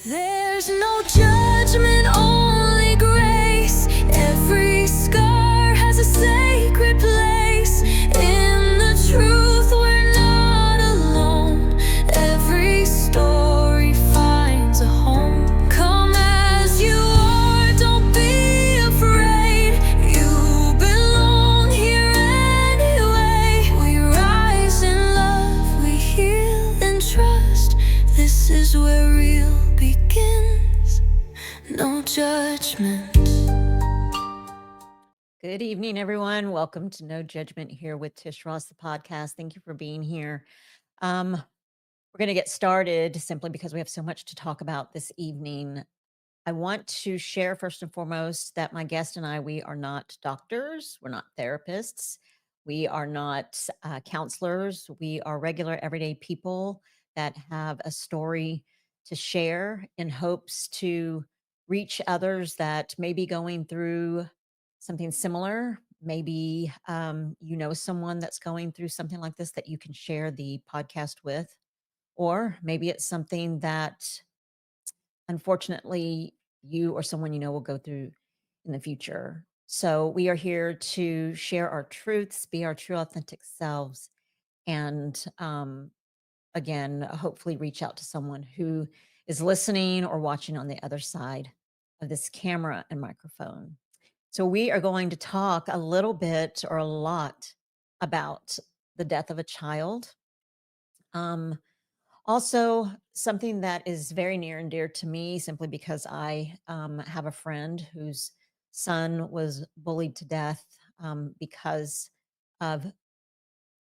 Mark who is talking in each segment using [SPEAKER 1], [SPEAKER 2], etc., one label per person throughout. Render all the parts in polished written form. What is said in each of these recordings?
[SPEAKER 1] There's no judgment, only grace. Every scar has a sacred place. In the truth, we're not alone. Every story finds a home. Come as you are, don't be afraid. You belong here anyway. We rise in love, we heal in trust. This is where real begins. No judgment.
[SPEAKER 2] Good evening, everyone. Welcome to No Judgment Here with Tish Ross, the podcast. Thank you for being here. We're going to get started simply because we have so much to talk about this evening. I want to share first and foremost that my guest and I, we are not doctors, we're not therapists, we are not counselors. We are regular, everyday people that have a story to share in hopes to reach others that may be going through something similar. Maybe you know someone that's going through something like this that you can share the podcast with, or maybe it's something that unfortunately you or someone you know will go through in the future. So we are here to share our truths, be our true authentic selves, and again, hopefully reach out to someone who is listening or watching on the other side of this camera and microphone. So we are going to talk a little bit or a lot about the death of a child. Um, Also, something that is very near and dear to me, simply because I have a friend whose son was bullied to death because of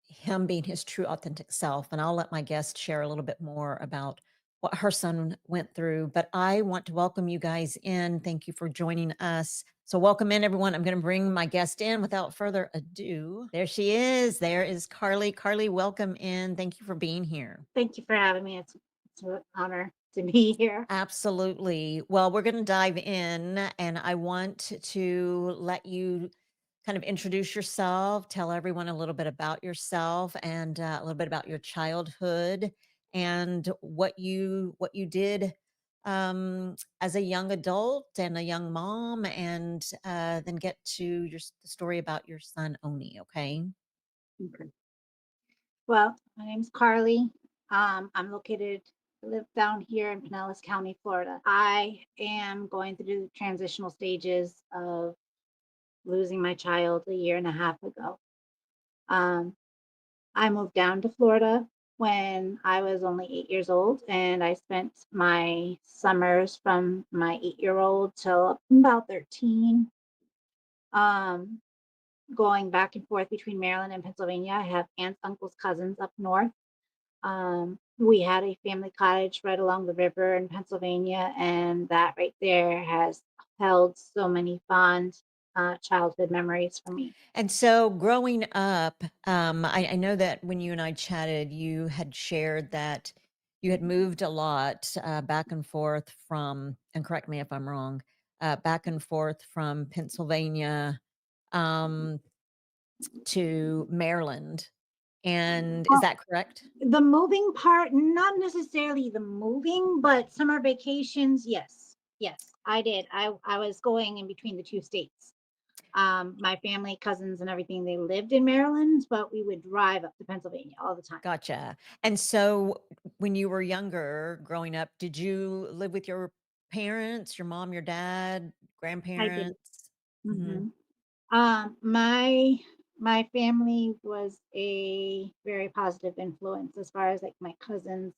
[SPEAKER 2] him being his true authentic self. And I'll let my guest share a little bit more about what her son went through. But I want to welcome you guys in. Thank you for joining us. So, welcome in, everyone. I'm going to bring my guest in without further ado. There she is. There is Carly. Carly, welcome in. Thank you for being here.
[SPEAKER 3] Thank you for having me. It's an honor to be here.
[SPEAKER 2] Absolutely. Well, we're going to dive in, and I want to let you kind of introduce yourself, tell everyone a little bit about yourself and a little bit about your childhood and what you did as a young adult and a young mom, and then get to the story about your son Oni. Okay.
[SPEAKER 3] Okay. Well, my name's Carly. I live down here in Pinellas County, Florida. I am going through the transitional stages of losing my child a year and a half ago. Um, I moved down to Florida when I was only 8 years old, and I spent my summers from my 8 year old till about 13. Um, Going back and forth between Maryland and Pennsylvania. I have aunts, uncles, cousins up north. We had a family cottage right along the river in Pennsylvania, and that right there has held so many fond childhood memories for me.
[SPEAKER 2] And so growing up, I know that when you and I chatted, you had shared that you had moved a lot back and forth from, and correct me if I'm wrong, back and forth from Pennsylvania um, to Maryland. And is
[SPEAKER 3] Well,
[SPEAKER 2] that correct?
[SPEAKER 3] the moving part, not necessarily the moving, but summer vacations, yes. Yes, I did. I was going in between the two states. My family, cousins, and everything, they lived in Maryland, but we would drive up to Pennsylvania all the time.
[SPEAKER 2] Gotcha. And so when you were younger, growing up, did you live with your parents, your mom, your dad,
[SPEAKER 3] I did.
[SPEAKER 2] grandparents? Hmm.
[SPEAKER 3] hmm My family was a very positive influence as far as like my cousins.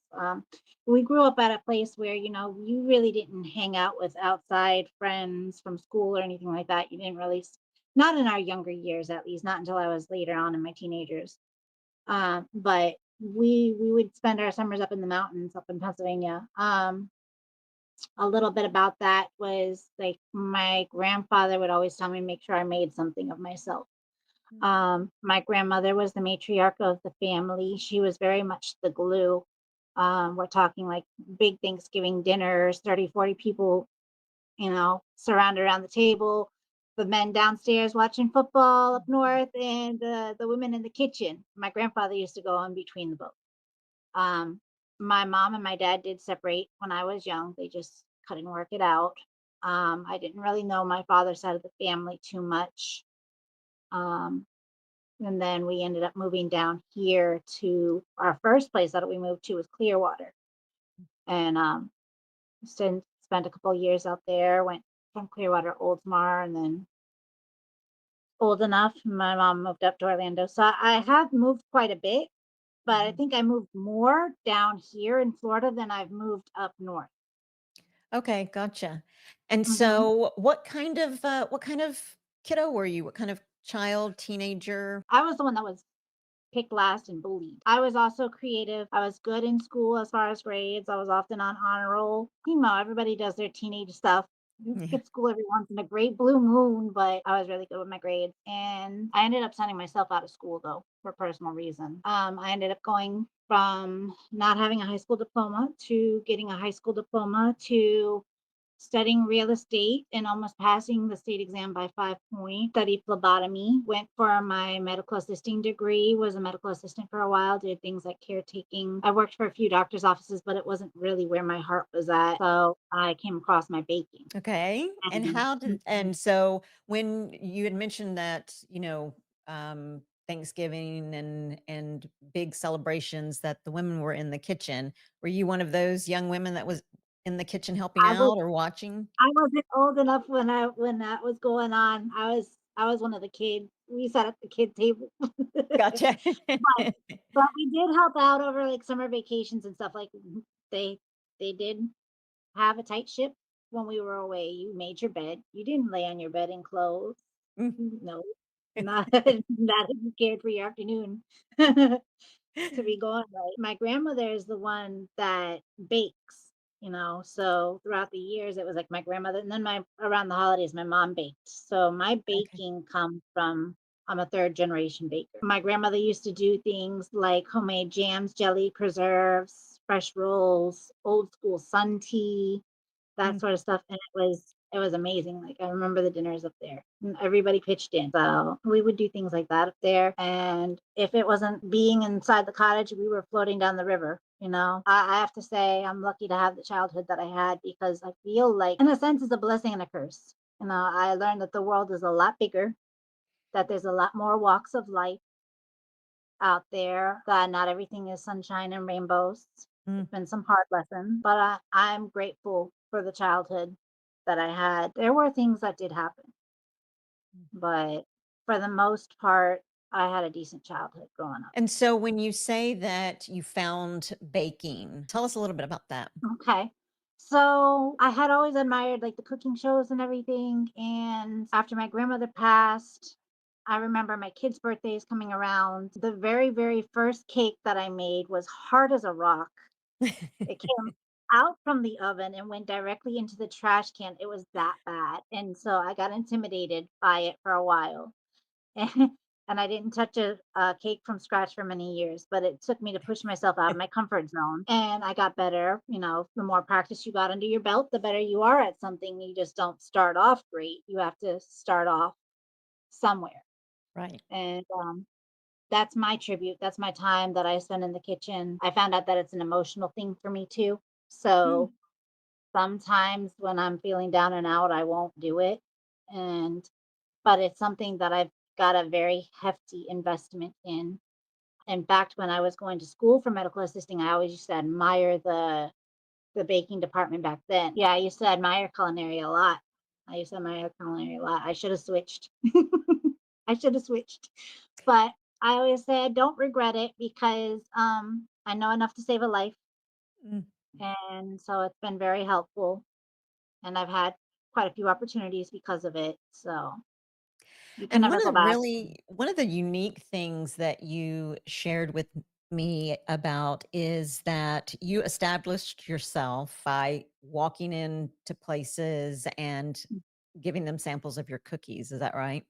[SPEAKER 3] We grew up at a place where you really didn't hang out with outside friends from school or anything like that. You didn't really, not in our younger years, at least, not until I was later on in my teenagers. But we would spend our summers up in the mountains up in Pennsylvania. A little bit about that was like my grandfather would always tell me make sure I made something of myself. My grandmother was the matriarch of the family. She was very much the glue. We're talking like big Thanksgiving dinners, 30, 40 people, surrounded around the table. The men downstairs watching football up north, and the women in the kitchen. My grandfather used to go in between the both. Um, My mom and my dad did separate when I was young. They just couldn't work it out. I didn't really know my father's side of the family too much. Um, and then we ended up moving down here to our first place that we moved to was Clearwater. And spent a couple years out there, went from Clearwater to Oldsmar, and then old enough, my mom moved up to Orlando. So I have moved quite a bit, but I
[SPEAKER 2] Mhm.
[SPEAKER 3] think I moved more down here in Florida than I've moved up north.
[SPEAKER 2] Okay, gotcha. And
[SPEAKER 3] Mhm.
[SPEAKER 2] so what kind of kiddo were you? What kind of child, teenager?
[SPEAKER 3] I was the one that was picked last and bullied. I was also creative. I was good in school as far as grades. I was often on honor roll. You know, everybody does their teenage stuff. You
[SPEAKER 2] Yeah.
[SPEAKER 3] skip school every once in a great blue moon, but I was really good with my grades. And I ended up sending myself out of school though for personal reasons. I ended up going from not having a high school diploma to getting a high school diploma to studying real estate and almost passing the state exam by 5 points. Studied phlebotomy, went for my medical assisting degree, was a medical assistant for a while, did things like caretaking. I worked for a few doctor's offices, but it wasn't really where my heart was at. So I came across my baking.
[SPEAKER 2] Okay. And
[SPEAKER 3] And
[SPEAKER 2] how did and so when you had mentioned that, Thanksgiving and big celebrations that the women were in the kitchen, were you one of those young women that was in the kitchen helping
[SPEAKER 3] I was
[SPEAKER 2] out or watching?
[SPEAKER 3] I wasn't old enough when that was going on. I was one of the kids. We sat at the kid table.
[SPEAKER 2] Gotcha.
[SPEAKER 3] But but we did help out over, like, summer vacations and stuff, like, they they did have a tight ship when we were away. You made your bed. You didn't lay on your bed in clothes.
[SPEAKER 2] Mm.
[SPEAKER 3] No, not not if you cared for your afternoon to be going right. My grandmother is the one that bakes, so throughout the years, it was, like, my grandmother and then my around the holidays, my mom baked. So my
[SPEAKER 2] Okay.
[SPEAKER 3] baking comes from I'm a 3rd generation baker. My grandmother used to do things like homemade jams, jelly, preserves, fresh rolls, old school sun tea, that
[SPEAKER 2] Mm.
[SPEAKER 3] sort of stuff, and it was amazing. Like, I remember the dinners up there, and everybody pitched in, so we would do things like that up there, and if it wasn't being inside the cottage, we were floating down the river. I have to say I'm lucky to have the childhood that I had because I feel like, in a sense, it's a blessing and a curse. I learned that the world is a lot bigger, that there's a lot more walks of life out there, that not everything is sunshine and rainbows.
[SPEAKER 2] Mm.
[SPEAKER 3] It's been some hard lessons, but I'm grateful for the childhood that I had. There were things that did happen, but for the most part, I had a decent childhood growing up.
[SPEAKER 2] And so when you say that you found baking, tell us a little bit about that.
[SPEAKER 3] Okay. So I had always admired like the cooking shows and everything. And after my grandmother passed, I remember my kids' birthdays coming around. The very, very first cake that I made was hard as a rock. It came out from the oven and went directly into the trash can. It was that bad, and so I got intimidated by it for a while, and I didn't touch a cake from scratch for many years, but it took me to push myself out of my comfort zone, and I got better. The more practice you got under your belt, the better you are at something. You just don't start off great. You have to start off somewhere,
[SPEAKER 2] Right.
[SPEAKER 3] and, that's my tribute. That's my time that I spend in the kitchen. I found out that it's an emotional thing for me too.
[SPEAKER 2] Mm.
[SPEAKER 3] So sometimes when I'm feeling down and out, I won't do it. And but it's something that I've got a very hefty investment in. In fact, when I was going to school for medical assisting, I always used to admire the baking department back then. Yeah, I used to admire culinary a lot. I used to admire culinary a lot. I should have switched. I should have switched. But I always say I don't regret it because I know enough to save a life.
[SPEAKER 2] Mm.
[SPEAKER 3] And so it's been very helpful. And I've had quite a few opportunities because of it. So you can
[SPEAKER 2] And
[SPEAKER 3] never go back.
[SPEAKER 2] one of the unique things that you shared with me about is that you established yourself by walking into places and giving them samples of your cookies. Is that right?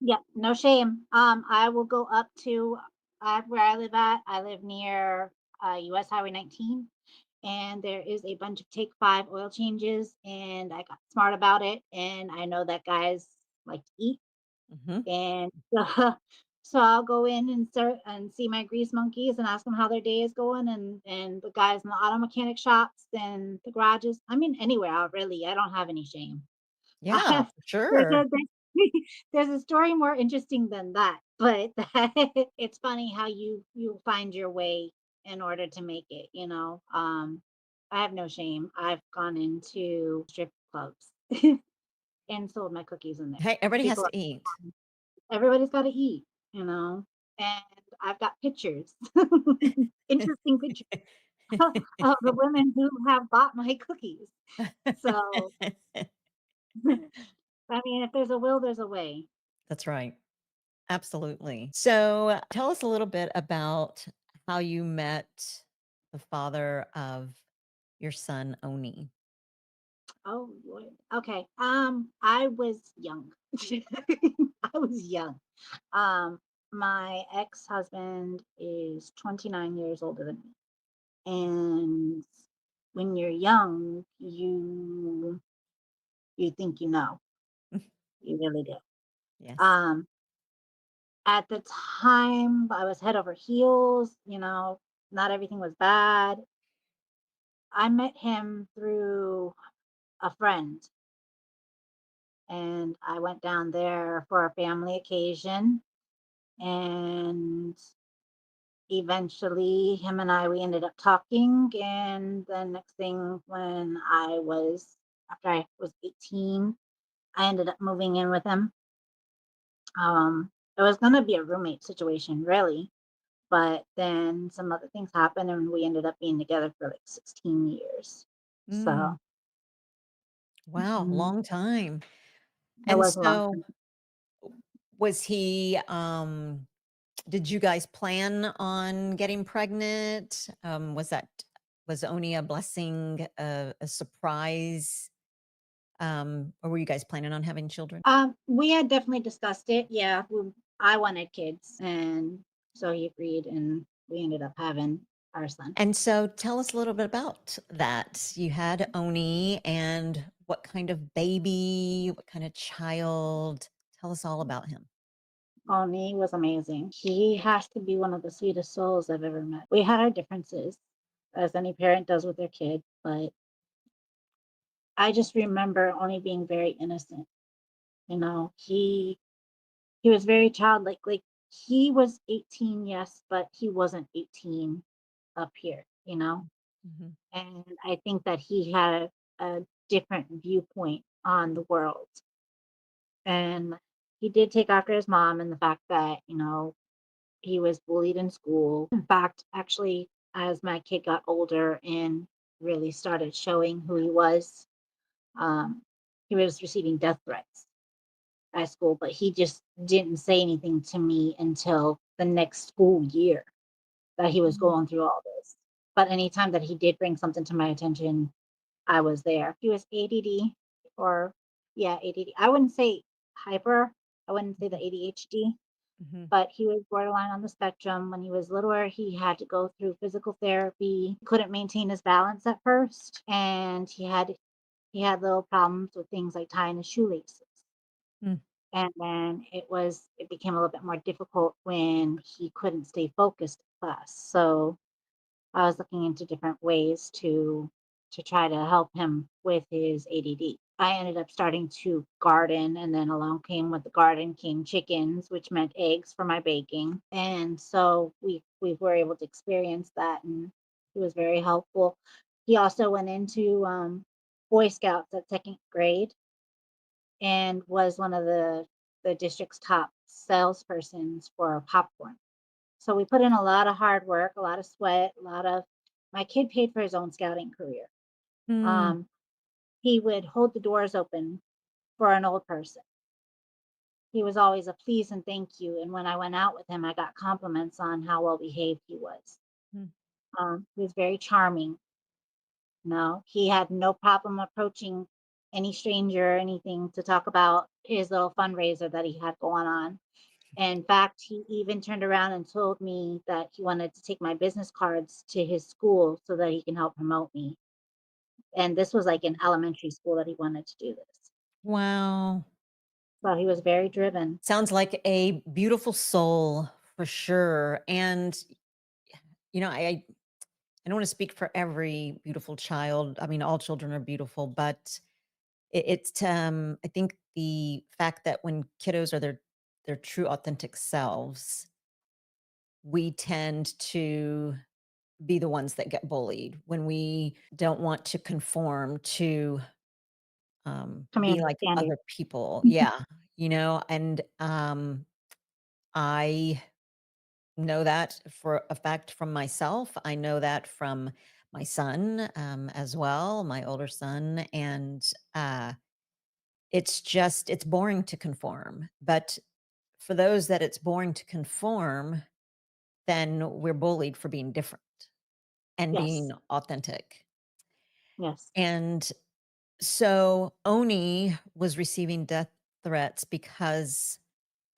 [SPEAKER 3] Yeah, no shame. I will go up to where I live at. I live near US Highway 19, and there is a bunch of Take Five oil changes. And I got smart about it. And I know that guys like to eat.
[SPEAKER 2] Mhm.
[SPEAKER 3] And So I'll go in and start and see my grease monkeys and ask them how their day is going, and the guys in the auto mechanic shops and the garages. I mean, anywhere out really. I don't have any shame.
[SPEAKER 2] Yeah, for
[SPEAKER 3] There's
[SPEAKER 2] sure.
[SPEAKER 3] a there's a story more interesting than that, but it's funny how you find your way in order to make it, you know? I have no shame. I've gone into strip clubs and sold my cookies in there.
[SPEAKER 2] Hey, everybody has
[SPEAKER 3] People
[SPEAKER 2] to eat.
[SPEAKER 3] Everybody's gotta eat, you know? And I've got pictures, interesting pictures of the women who have bought my cookies. So, I mean, if there's a will, there's a way.
[SPEAKER 2] That's right. Absolutely. So, tell us a little bit about how you met the father of your son, Oni.
[SPEAKER 3] Oh, Lord. Okay. I was young. I was young. Um, my ex-husband is 29 years older than me. And when you're young, you think you know. You really do.
[SPEAKER 2] Yes.
[SPEAKER 3] Um, at the time I was head over heels, not everything was bad. I met him through a friend and I went down there for a family occasion and eventually him and we ended up talking, and the next thing when after I was 18, I ended up moving in with him. It was going to be a roommate situation really, but then some other things happened and we ended up being together for like 16 years.
[SPEAKER 2] Mm,
[SPEAKER 3] So,
[SPEAKER 2] wow,
[SPEAKER 3] mhm,
[SPEAKER 2] long time.
[SPEAKER 3] it
[SPEAKER 2] And
[SPEAKER 3] was a long
[SPEAKER 2] so,
[SPEAKER 3] time.
[SPEAKER 2] was he, did you guys plan on getting pregnant? Was Oni a blessing, a surprise? Or were you guys planning on having children?
[SPEAKER 3] We had definitely discussed it. Yeah, I wanted kids, and so he agreed, and we ended up having our son.
[SPEAKER 2] And so tell us a little bit about that. You had Oni, and what kind of baby, what kind of child? Tell us all about him.
[SPEAKER 3] Oni was amazing. He has to be one of the sweetest souls I've ever met. We had our differences, as any parent does with their kid, but I just remember Oni being very innocent. He was very childlike. Like he was 18, yes, but he wasn't 18 up here.
[SPEAKER 2] Mhm.
[SPEAKER 3] And I think that he had a different viewpoint on the world. And he did take after his mom and the fact that, he was bullied in school. In fact, actually, as my kid got older and really started showing who um, he was receiving death threats at school, but he just didn't say anything to me until the next school year that he was
[SPEAKER 2] Mm.
[SPEAKER 3] going through all this. But anytime that he did bring something to my attention, I was there. He was ADD or yeah, ADD. I wouldn't say hyper. I wouldn't say the
[SPEAKER 2] Mhm.
[SPEAKER 3] ADHD,
[SPEAKER 2] Mhm.
[SPEAKER 3] but he was borderline on the spectrum. When he was littler, he had to go through physical therapy. Couldn't maintain his balance at first, and he had little problems with things like tying his shoelaces.
[SPEAKER 2] Mm.
[SPEAKER 3] And then it became a little bit more difficult when he couldn't stay focused in class. So I was looking into different ways to try to help him with his ADD. I ended up starting to garden, and then along came with the garden came chickens, which meant eggs for my baking. And so we were able to experience that, and it was very helpful. He also went into Boy Scouts at second grade and was one of the district's top salespersons for popcorn. So we put in a lot of hard work, a lot of sweat, a lot of my kid paid for his own scouting career.
[SPEAKER 2] Mm.
[SPEAKER 3] Um, he would hold the doors open for an old person. He was always a please and thank you. And when I went out with him, I got compliments on how well behaved he was.
[SPEAKER 2] Mm.
[SPEAKER 3] He was very charming. No, he had no problem approaching any stranger or anything to talk about his little fundraiser that he had going on. In fact, he even turned around and told me that he wanted to take my business cards to his school so that he can help promote me. And this was like in elementary school that he wanted to do this.
[SPEAKER 2] Wow.
[SPEAKER 3] So he was very driven.
[SPEAKER 2] Sounds like a beautiful soul for sure. And I don't want to speak for every beautiful child. I mean, all children are beautiful, but I think the fact that when kiddos are their true authentic selves, we tend to be the ones that get bullied when we don't want to conform to be
[SPEAKER 3] Commander
[SPEAKER 2] like
[SPEAKER 3] standard.
[SPEAKER 2] other people. Yeah. And I know that for a fact from myself. I know that from my son as well, my older son. And it's boring to conform. But for those that it's boring to conform, then we're bullied for being different and being
[SPEAKER 3] Yes.
[SPEAKER 2] authentic.
[SPEAKER 3] Yes.
[SPEAKER 2] And so Oni was receiving death threats because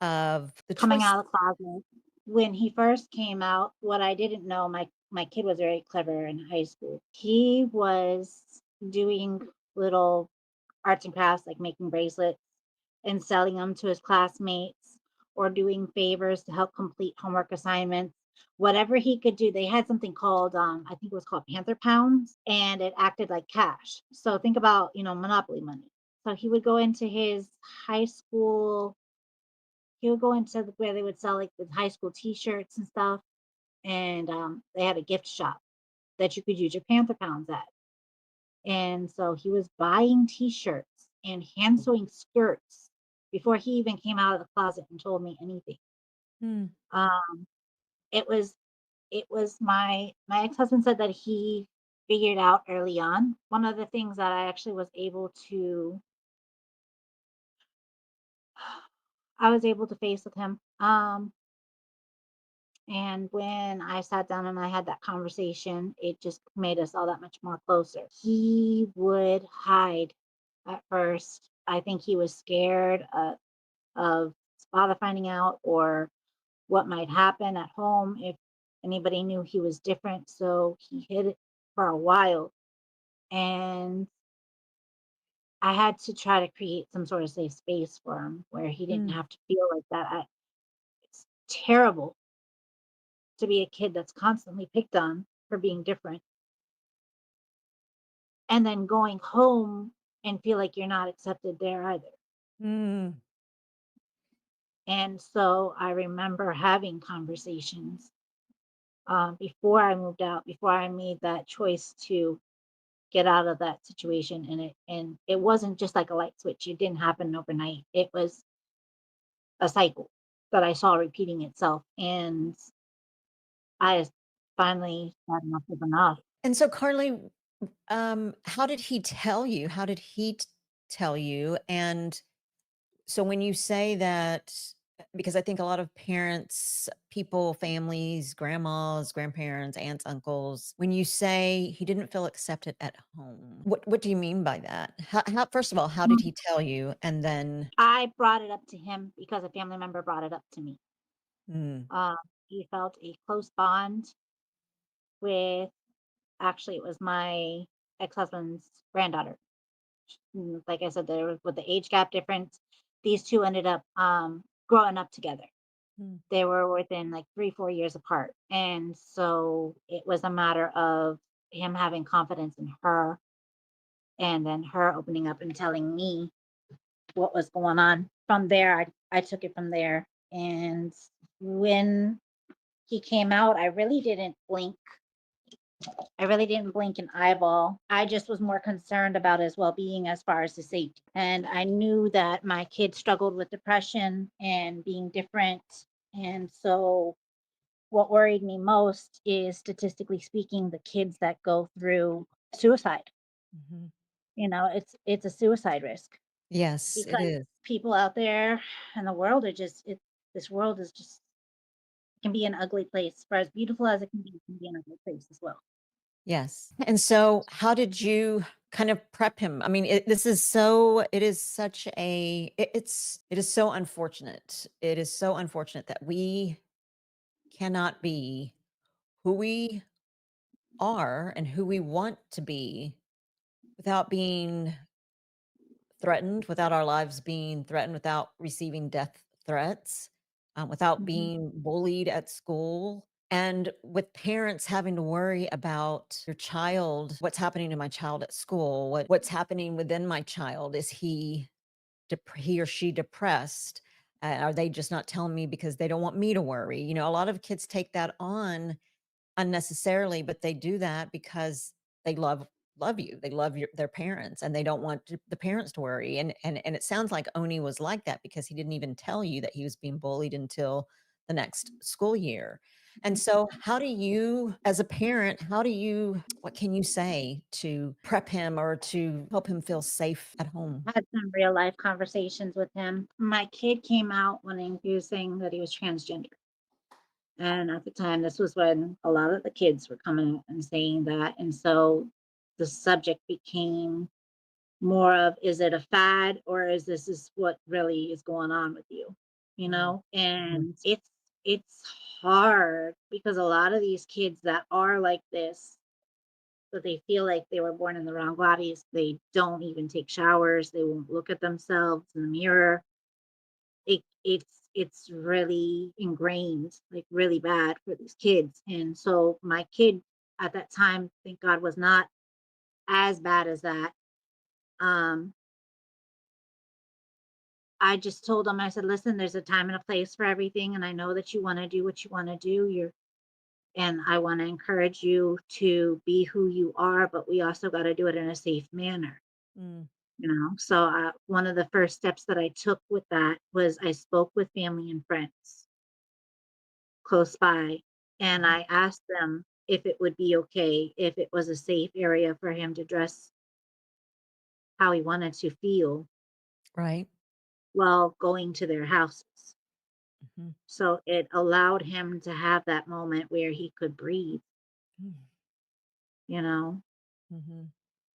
[SPEAKER 2] of the
[SPEAKER 3] Coming
[SPEAKER 2] choice.
[SPEAKER 3] out of the closet. When he first came out, what I didn't know, my kid was very clever in high school. He was doing little arts and crafts, like making bracelets and selling them to his classmates or doing favors to help complete homework assignments. Whatever he could do, they had something called, I think it was called Panther Pounds, and it acted like cash. So think about, Monopoly money. So he would go into his high school, he would go into where they would sell like the high school T-shirts and stuff, and they had a gift shop that you could use your Panther Pounds at. And so he was buying T-shirts and hand sewing skirts before he even came out of the closet and told me anything.
[SPEAKER 2] Hmm.
[SPEAKER 3] Um, it was my ex-husband said that he figured out early on. One of the things that I was able to face with him. And when I sat down and I had that conversation, it just made us all that much more closer. He would hide at first. I think he was scared of his father finding out or what might happen at home if anybody knew he was different. So he hid it for a while. And I had to try to create some sort of safe space for him where he didn't
[SPEAKER 2] Hmm.
[SPEAKER 3] have to feel like that. It's terrible to be a kid that's constantly picked on for being different and then going home and feel like you're not accepted there either.
[SPEAKER 2] Hmm.
[SPEAKER 3] And so I remember having conversations before I moved out, before I made that choice to get out of that situation. And it wasn't just like a light switch. It didn't happen overnight. It was a cycle that I saw repeating itself. And I finally had enough of enough.
[SPEAKER 2] And so, Carly, how did he tell you? How did he tell you? And so, when you say that, because I think a lot of parents, people, families, grandmas, grandparents, aunts, uncles, when you say he didn't feel accepted at home, what do you mean by that? First of all, how did he tell you? And then,
[SPEAKER 3] I brought it up to him because a family member brought it up to me.
[SPEAKER 2] mm,
[SPEAKER 3] Um, he felt a close bond with, actually, it was my ex-husband's granddaughter. Like I said, there was with the age gap difference, these two ended up growing up together.
[SPEAKER 2] mm,
[SPEAKER 3] They were within like 3, 4 years apart. And so it was a matter of him having confidence in her and then her opening up and telling me what was going on. From there, I took it from there. And when he came out, I really didn't blink. I really didn't blink an eyeball. I just was more concerned about his well-being as far as his safety. And I knew that my kid struggled with depression and being different. And so what worried me most is, statistically speaking, the kids that go through suicide.
[SPEAKER 2] mhm.
[SPEAKER 3] It's a suicide risk
[SPEAKER 2] Yes, it
[SPEAKER 3] because
[SPEAKER 2] is.
[SPEAKER 3] people out there in the world are just this world is just, can be an ugly place. For as beautiful as it can be an ugly place as well.
[SPEAKER 2] Yes. And so how did you kind of prep him? I mean, it is such it is so unfortunate. It is so unfortunate that we cannot be who we are and who we want to be without being threatened, without our lives being threatened, without receiving death threats, without
[SPEAKER 3] Mhm.
[SPEAKER 2] being bullied at school, and with parents having to worry about your child, what's happening to my child at school, what's happening within my child. Is he or she depressed? Are they just not telling me because they don't want me to worry? A lot of kids take that on unnecessarily, but they do that because they love you. They love their parents, and they don't want the parents to worry. And it sounds like Oni was like that because he didn't even tell you that he was being bullied until the next school year. And so, how do you, as a parent, what can you say to prep him or to help him feel safe at home?
[SPEAKER 3] Had some real life conversations with him. My kid came out when he was saying that he was transgender. And at the time, this was when a lot of the kids were coming out and saying that. And so the subject became more of, is it a fad, or is what really is going on with you? You
[SPEAKER 2] Mm,
[SPEAKER 3] know? And it's hard because a lot of these kids that are like this, but they feel like they were born in the wrong bodies. They don't even take showers. They won't look at themselves in the mirror. It's really ingrained, like really bad for these kids. And so my kid at that time, thank God, was not as bad as that. Um, I just told him, I said, listen, there's a time and a place for everything, and I know that you want to do what you want to do. And I want to encourage you to be who you are, but we also got to do it in a safe manner.
[SPEAKER 2] mm,
[SPEAKER 3] So one of the first steps that I took with that was I spoke with family and friends close by, and
[SPEAKER 2] mhm.
[SPEAKER 3] I asked them if it would be okay, if it was a safe area for him to dress how he wanted to feel
[SPEAKER 2] Right.
[SPEAKER 3] while going to their houses.
[SPEAKER 2] Mhm.
[SPEAKER 3] So it allowed him to have that moment where he could breathe,
[SPEAKER 2] Mm,
[SPEAKER 3] you know?
[SPEAKER 2] mhm.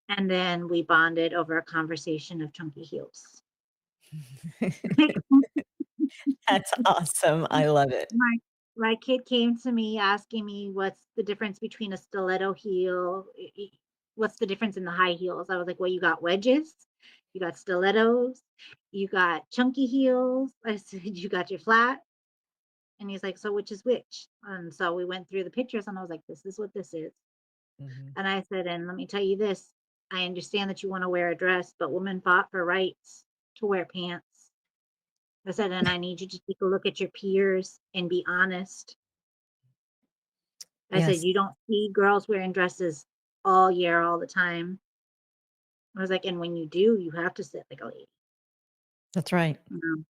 [SPEAKER 3] And then we bonded over a conversation of chunky heels.
[SPEAKER 2] That's awesome. I love it.
[SPEAKER 3] My my kid came to me asking me what's the difference between a stiletto heel, what's the difference in the high heels? I was like, "Well, you got wedges, you got stilettos, you got chunky heels." I said, "You got your flat." And he's like, "So which is which?" And so we went through the pictures and I was like, "This is what this is."
[SPEAKER 2] Mhm.
[SPEAKER 3] And I said, "And let me tell you this, I understand that you want to wear a dress, but women fought for rights to wear pants." I said, "And I need you to take a look at your peers and be honest." I said,
[SPEAKER 2] Yes,
[SPEAKER 3] "You don't see girls wearing dresses all year, all the time." I was like, "And when you do, you have to sit like a lady."
[SPEAKER 2] that's right.
[SPEAKER 3] You know?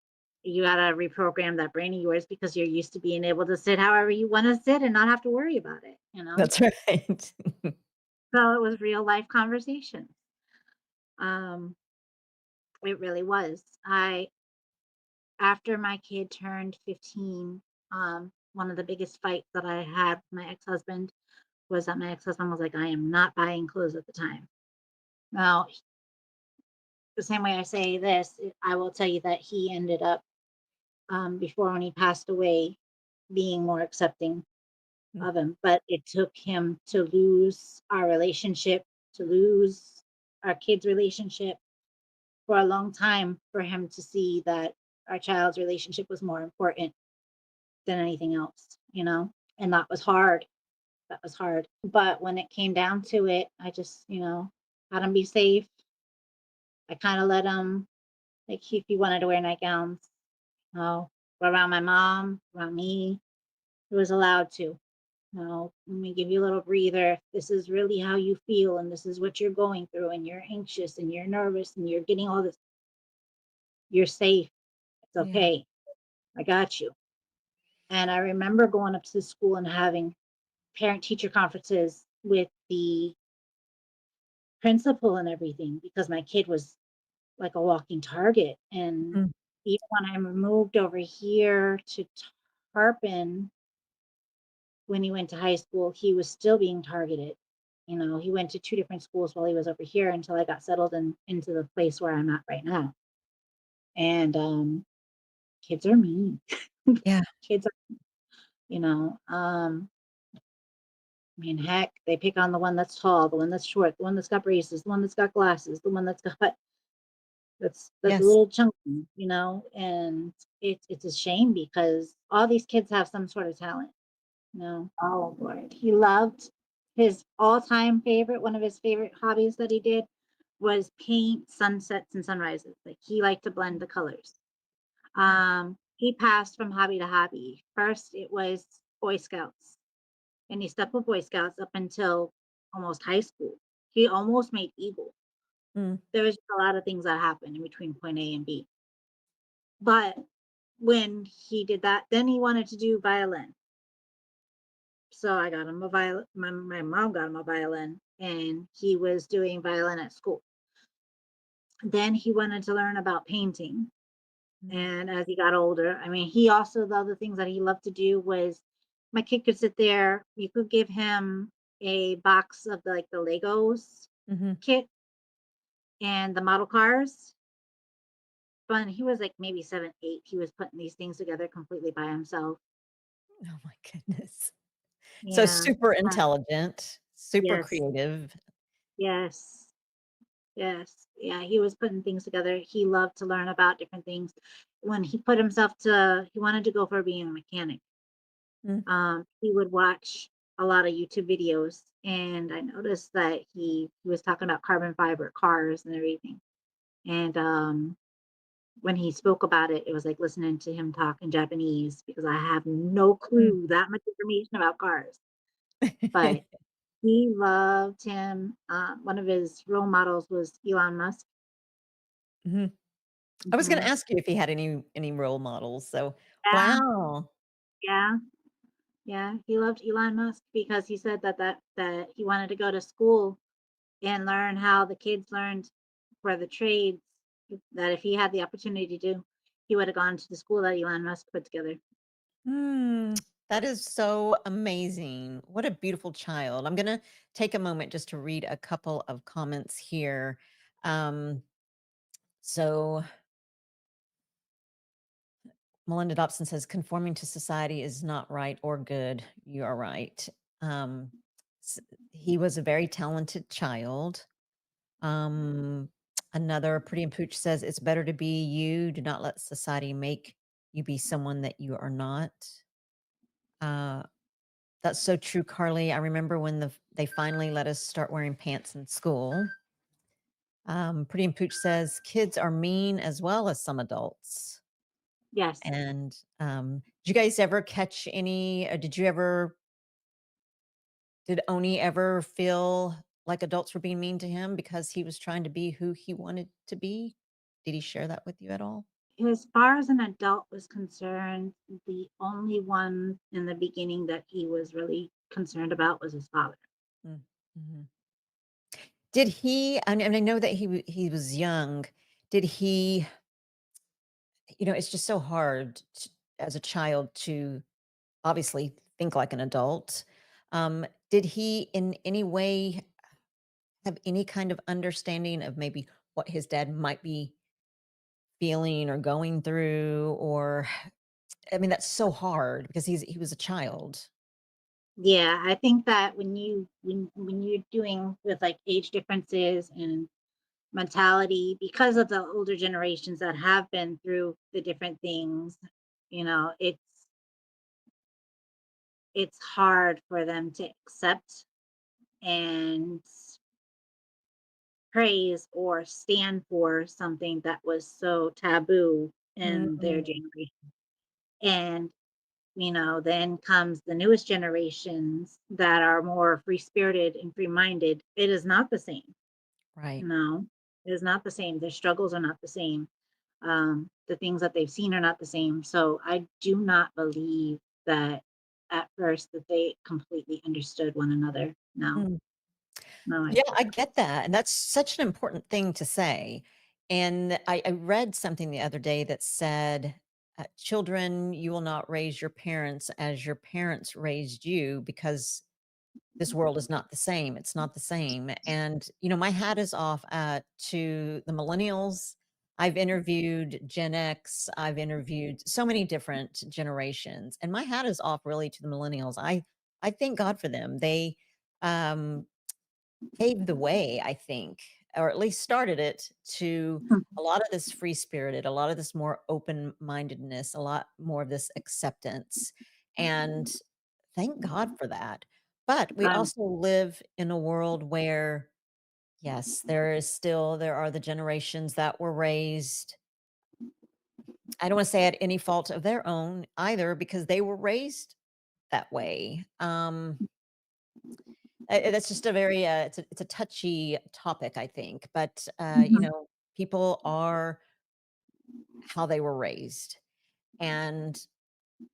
[SPEAKER 3] You gotta reprogram that brain of yours because you're used to being able to sit however you wanna sit and not have to worry about it, you know?
[SPEAKER 2] That's right.
[SPEAKER 3] So it was real life conversations. Um, it really was. After my kid turned 15, one of the biggest fights that I had with my ex-husband was that my ex-husband was like, "I am not buying clothes at the time." Now, the same way I say this, I will tell you that he ended up, before when he passed away, being more accepting
[SPEAKER 2] Mm,
[SPEAKER 3] of him. But it took him to lose our relationship, to lose our kids' relationship for a long time for him to see that our child's relationship was more important than anything else. And that was hard. That was hard. But when it came down to it, I just, had him be safe. I kind of let him, like, if he wanted to wear nightgowns, know, around my mom, around me, he was allowed to. Let me give you a little breather. If this is really how you feel and this is what you're going through and you're anxious and you're nervous and you're getting all this, you're safe. It's
[SPEAKER 2] yeah.
[SPEAKER 3] okay. I got you. And I remember going up to the school and having parent teacher conferences with the principal and everything because my kid was like a walking target. And
[SPEAKER 2] Mm,
[SPEAKER 3] even when I moved over here to Tarpon, when he went to high school, he was still being targeted. He went to two different schools while he was over here until I got settled into the place where I'm at right now. And kids are mean.
[SPEAKER 2] yeah.
[SPEAKER 3] Kids are, I mean, heck, they pick on the one that's tall, the one that's short, the one that's got braces, the one that's got glasses, the one that's got That's a
[SPEAKER 2] Yes.
[SPEAKER 3] little chunky, and it's a shame because all these kids have some sort of talent. No. Oh, Lord. He loved his all-time favorite, one of his favorite hobbies that he did was paint sunsets and sunrises. Like he liked to blend the colors. He passed from hobby to hobby. First, it was Boy Scouts, and he stuck with Boy Scouts up until almost high school. He almost made Eagle.
[SPEAKER 2] Mm.
[SPEAKER 3] There was just a lot of things that happened in between point A and B. But when he did that, then he wanted to do violin. So I got him a violin. My mom got him a violin, and he was doing violin at school. Then he wanted to learn about painting.
[SPEAKER 2] Mm.
[SPEAKER 3] And as he got older, I mean, he also, the other things that he loved to do was my kid could sit there, you could give him a box of the Legos
[SPEAKER 2] Mhm.
[SPEAKER 3] kit and the model cars. But he was like maybe 7, 8. He was putting these things together completely by himself.
[SPEAKER 2] Oh my goodness. So
[SPEAKER 3] Yeah.
[SPEAKER 2] super
[SPEAKER 3] Uh,
[SPEAKER 2] intelligent, super
[SPEAKER 3] yes.
[SPEAKER 2] creative.
[SPEAKER 3] Yes. Yes. Yeah, he was putting things together. He loved to learn about different things. When he wanted to go for being a mechanic.
[SPEAKER 2] Mm.
[SPEAKER 3] He would watch a lot of YouTube videos, and I noticed that he was talking about carbon fiber cars and everything. And when he spoke about it, it was like listening to him talk in Japanese because I have no
[SPEAKER 2] Mm.
[SPEAKER 3] clue that much information about cars. But he loved him. One of his role models was Elon Musk.
[SPEAKER 2] Mhm. I was gonna
[SPEAKER 3] Mhm.
[SPEAKER 2] ask you if he had any role models, so
[SPEAKER 3] Yeah,
[SPEAKER 2] wow.
[SPEAKER 3] yeah. Yeah, he loved Elon Musk because he said that he wanted to go to school and learn how the kids learned for the trades, that if he had the opportunity to, he would have gone to the school that Elon Musk put together.
[SPEAKER 2] Hmm, that is so amazing. What a beautiful child. I'm gonna take a moment just to read a couple of comments here. Um, so Melinda Dobson says, conforming to society is not right or good. You are right. Um, s- he was a very talented child. Um, Another Pretty and Pooch says, it's better to be you. Do not let society make you be someone that you are not. Uh, that's so true, Carly. I remember when they finally let us start wearing pants in school. Pretty and Pooch says, kids are mean as well as some adults.
[SPEAKER 3] Yes.
[SPEAKER 2] And, did you guys ever catch any did Oni ever feel like adults were being mean to him because he was trying to be who he wanted to be? Did he share that with you at all?
[SPEAKER 3] As far as an adult was concerned, the only one in the beginning that he was really concerned about was his father.
[SPEAKER 2] Mm, mhm. Did he and I know that he was young. Did he it's just so hard as a child to obviously think like an adult. Did he in any way have any kind of understanding of maybe what his dad might be feeling or going through? Or I mean, that's so hard because he was a child.
[SPEAKER 3] Yeah, I think that when you're doing with like age differences and mentality because of the older generations that have been through the different things, you know, it's hard for them to accept and praise or stand for something that was so taboo in their
[SPEAKER 2] Mm,
[SPEAKER 3] generation. And, then comes the newest generations that are more free spirited and free minded. It is not the same.
[SPEAKER 2] right.
[SPEAKER 3] No, it is not the same. Their struggles are not the same. The things that they've seen are not the same. So I do not believe that at first that they completely understood one another. No,
[SPEAKER 2] Mm.
[SPEAKER 3] no, I
[SPEAKER 2] Yeah,
[SPEAKER 3] don't.
[SPEAKER 2] I get that. And that's such an important thing to say. And I read something the other day that said, children, you will not raise your parents as your parents raised you because this world is not the same. It's not the same. And, my hat is off to the millennials. I've interviewed Gen X. I've interviewed so many different generations, and my hat is off really to the millennials. I thank God for them. They um, paved the way, I think, or at least started it, to
[SPEAKER 3] Mhm.
[SPEAKER 2] a lot of this free spirited, a lot of this more open mindedness, a lot more of this acceptance. And thank God for that. But we
[SPEAKER 3] Um,
[SPEAKER 2] also live in a world where, yes, there are the generations that were raised, I don't want to say at any fault of their own either, because they were raised that way. That's just a very it's a touchy topic, I think. But
[SPEAKER 3] mhm,
[SPEAKER 2] people are how they were raised, and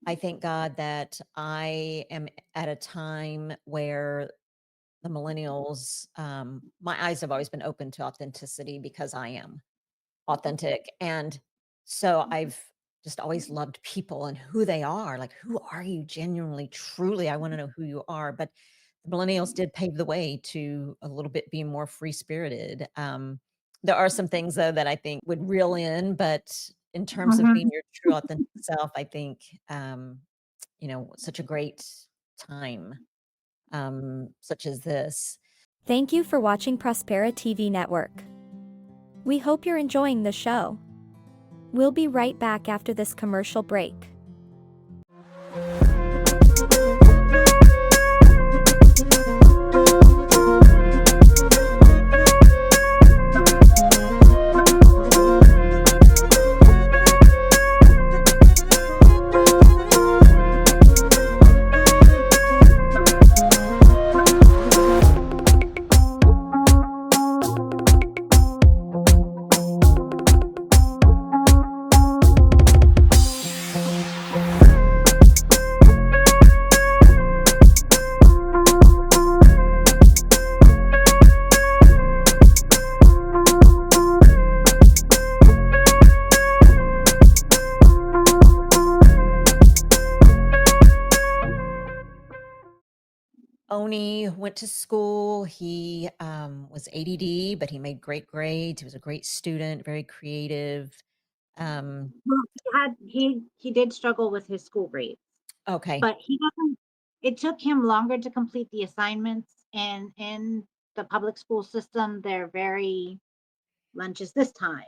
[SPEAKER 2] I thank God that I am at a time where the millennials, my eyes have always been open to authenticity because I am authentic. And so I've just always loved people and who they are. Like, who are you genuinely, truly? I want to know who you are. But the millennials did pave the way to a little bit being more free spirited. There are some things, though, that I think would reel in, but in terms of being
[SPEAKER 3] mhm.
[SPEAKER 2] your true authentic self, I think, such a great time, such as this.
[SPEAKER 1] Thank you for watching Prospera TV Network. We hope you're enjoying the show. We'll be right back after this commercial break.
[SPEAKER 2] Oni went to school. He was ADD, but he made great grades. He was a great student, very creative. Um,
[SPEAKER 3] Well, he did struggle with his school grades,
[SPEAKER 2] okay.
[SPEAKER 3] but he doesn't. It took him longer to complete the assignments, and in the public school system, they're very lunches this time,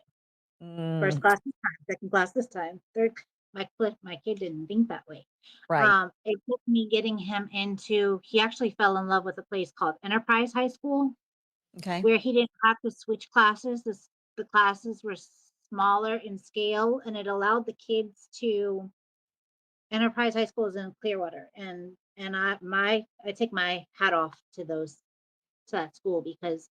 [SPEAKER 3] first
[SPEAKER 2] Mm,
[SPEAKER 3] class this time, second class this time, third. My kid didn't think that way.
[SPEAKER 2] right.
[SPEAKER 3] It took me getting him into. He actually fell in love with a place called Enterprise High School,
[SPEAKER 2] Okay.
[SPEAKER 3] where he didn't have to switch classes. The classes were smaller in scale, and it allowed the kids to. Enterprise High School is in Clearwater, and I take my hat off to that school because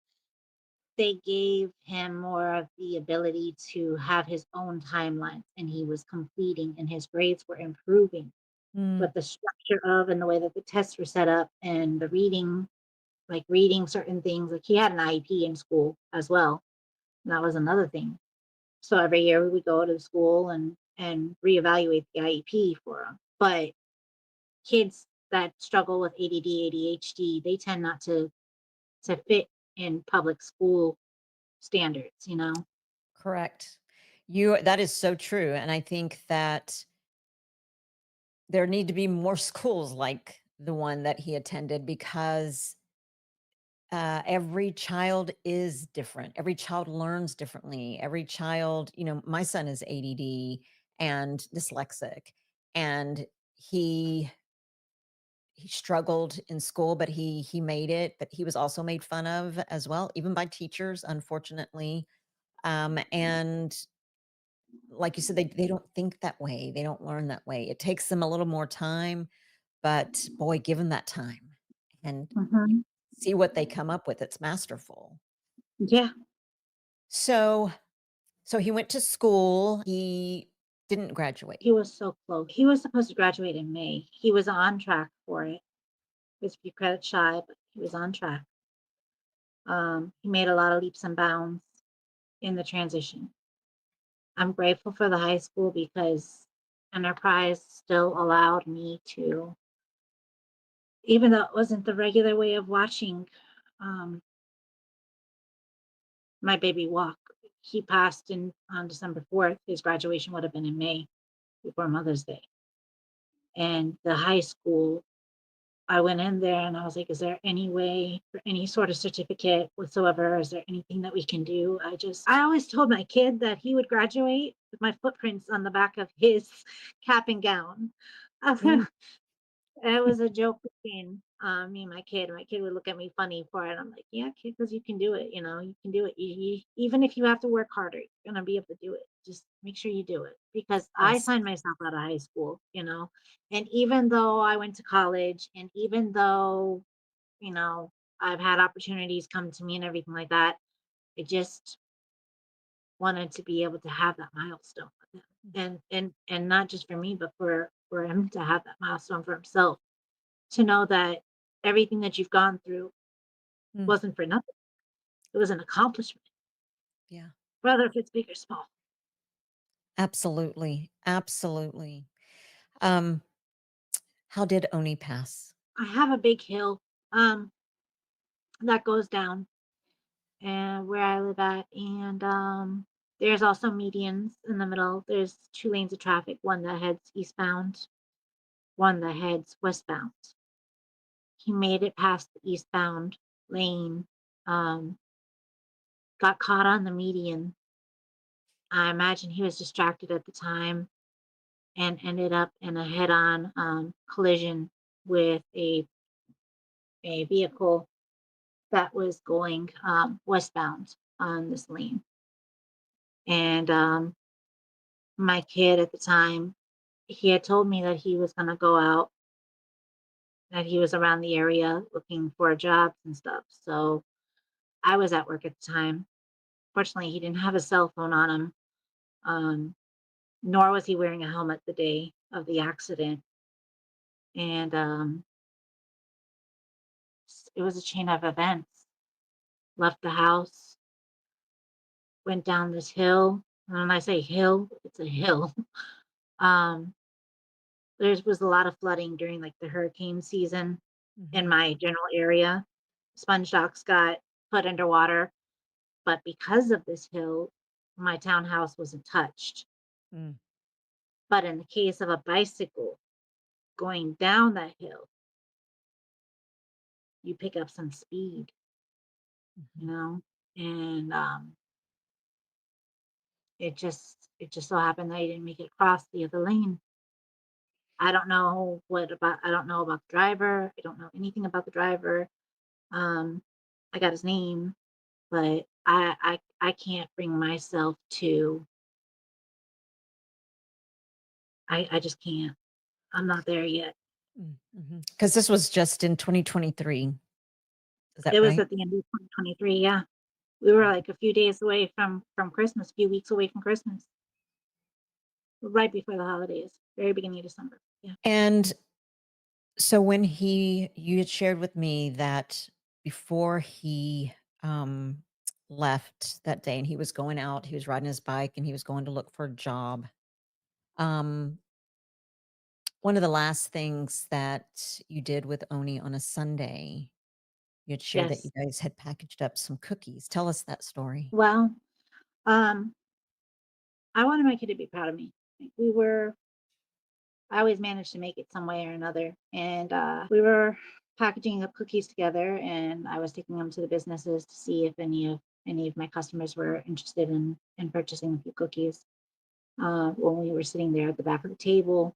[SPEAKER 3] they gave him more of the ability to have his own timelines, and he was completing, and his grades were improving.
[SPEAKER 2] Mm,
[SPEAKER 3] But the structure of and the way that the tests were set up and the reading, like reading certain things, like he had an IEP in school as well. And that was another thing. So every year we would go to the school and reevaluate the IEP for him. But kids that struggle with ADD, ADHD, they tend not to fit in public school standards, you know?
[SPEAKER 2] correct. That is so true. And I think that there need to be more schools like the one that he attended, because every child is different. Every child learns differently. Every child, my son is ADD and dyslexic, and he he struggled in school, but he made it. But he was also made fun of as well, even by teachers, unfortunately. And like you said, they don't think that way. They don't learn that way. It takes them a little more time, but boy, give them that time and you
[SPEAKER 3] Mhm.
[SPEAKER 2] see what they come up with. It's masterful.
[SPEAKER 3] Yeah,
[SPEAKER 2] So he went to school. He didn't graduate.
[SPEAKER 3] he was so close. He was supposed to graduate in May. He was on track for it. He was a few credits shy, but he was on track. He made a lot of leaps and bounds in the transition. I'm grateful for the high school because Enterprise still allowed me to, even though it wasn't the regular way of watching um, my baby walk. He passed in on December 4th. His graduation would have been in May before Mother's Day. And the high school I went in there and I was like, "Is there any way for any sort of certificate whatsoever? Is there anything that we can do?" I always told my kid that he would graduate with my footprints on the back of his cap and gown.
[SPEAKER 2] Mm.
[SPEAKER 3] It was a joke between, me and my kid. My kid would look at me funny for it. I'm like, "Yeah, kid, because you can do it, you can do it. Even if you have to work harder, you're gonna be able to do it. Just make sure you do it." Because I
[SPEAKER 2] Yes.
[SPEAKER 3] signed myself out of high school, and even though I went to college, and even though, you know, I've had opportunities come to me and everything like that, I just wanted to be able to have that milestone with him. And not just for me, but for him to have that milestone for himself, to know that everything that you've gone through
[SPEAKER 2] Mm.
[SPEAKER 3] wasn't for nothing. It was an accomplishment,
[SPEAKER 2] Yeah.
[SPEAKER 3] whether if it's big or small.
[SPEAKER 2] Absolutely. Absolutely. Um, how did Oni pass?
[SPEAKER 3] I have a big hill um that goes down and where I live at, and there's also medians in the middle. There's two lanes of traffic, one that heads eastbound, one that heads westbound. He made it past the eastbound lane, um, got caught on the median. I imagine he was distracted at the time and ended up in a head-on collision with a vehicle that was going westbound on this lane. And my kid at the time, he had told me that he was going to go out, that he was around the area looking for jobs and stuff. So I was at work at the time. Fortunately, he didn't have a cell phone on him, um, nor was he wearing a helmet the day of the accident. And it was a chain of events. Left the house, went down this hill. And when I say hill, it's a hill. Um, there was a lot of flooding during like the hurricane season in
[SPEAKER 2] Mhm.
[SPEAKER 3] my general area. Sponge docks got put underwater, but because of this hill, my townhouse wasn't touched.
[SPEAKER 2] Mm.
[SPEAKER 3] But in the case of a bicycle going down that hill, you pick up some speed, you
[SPEAKER 2] Mhm.
[SPEAKER 3] know, and it just so happened that he didn't make it across the other lane. I don't know about the driver. I don't know anything about the driver. Um, I got his name, but I can't bring myself to. I just can't. I'm not there yet.
[SPEAKER 2] Mm. Mhm. 'Cause this was just in 2023. Is that
[SPEAKER 3] It was
[SPEAKER 2] right?
[SPEAKER 3] at the end of 2023. Yeah, we were like a few days away from Christmas, a few weeks away from Christmas, right before the holidays, very beginning of December. Yeah.
[SPEAKER 2] And so you had shared with me that before he um left that day and he was going out, he was riding his bike and he was going to look for a job. Um one of the last things that you did with Oni on a Sunday, you had shared that you
[SPEAKER 3] Yes.
[SPEAKER 2] guys had packaged up some cookies. Tell us that story.
[SPEAKER 3] Well, um, I wanted my kid to be proud of me. Like, I always managed to make it some way or another. And we were packaging up cookies together, and I was taking them to the businesses to see if any of my customers were interested in purchasing a few cookies. When we were sitting there at the back of the table,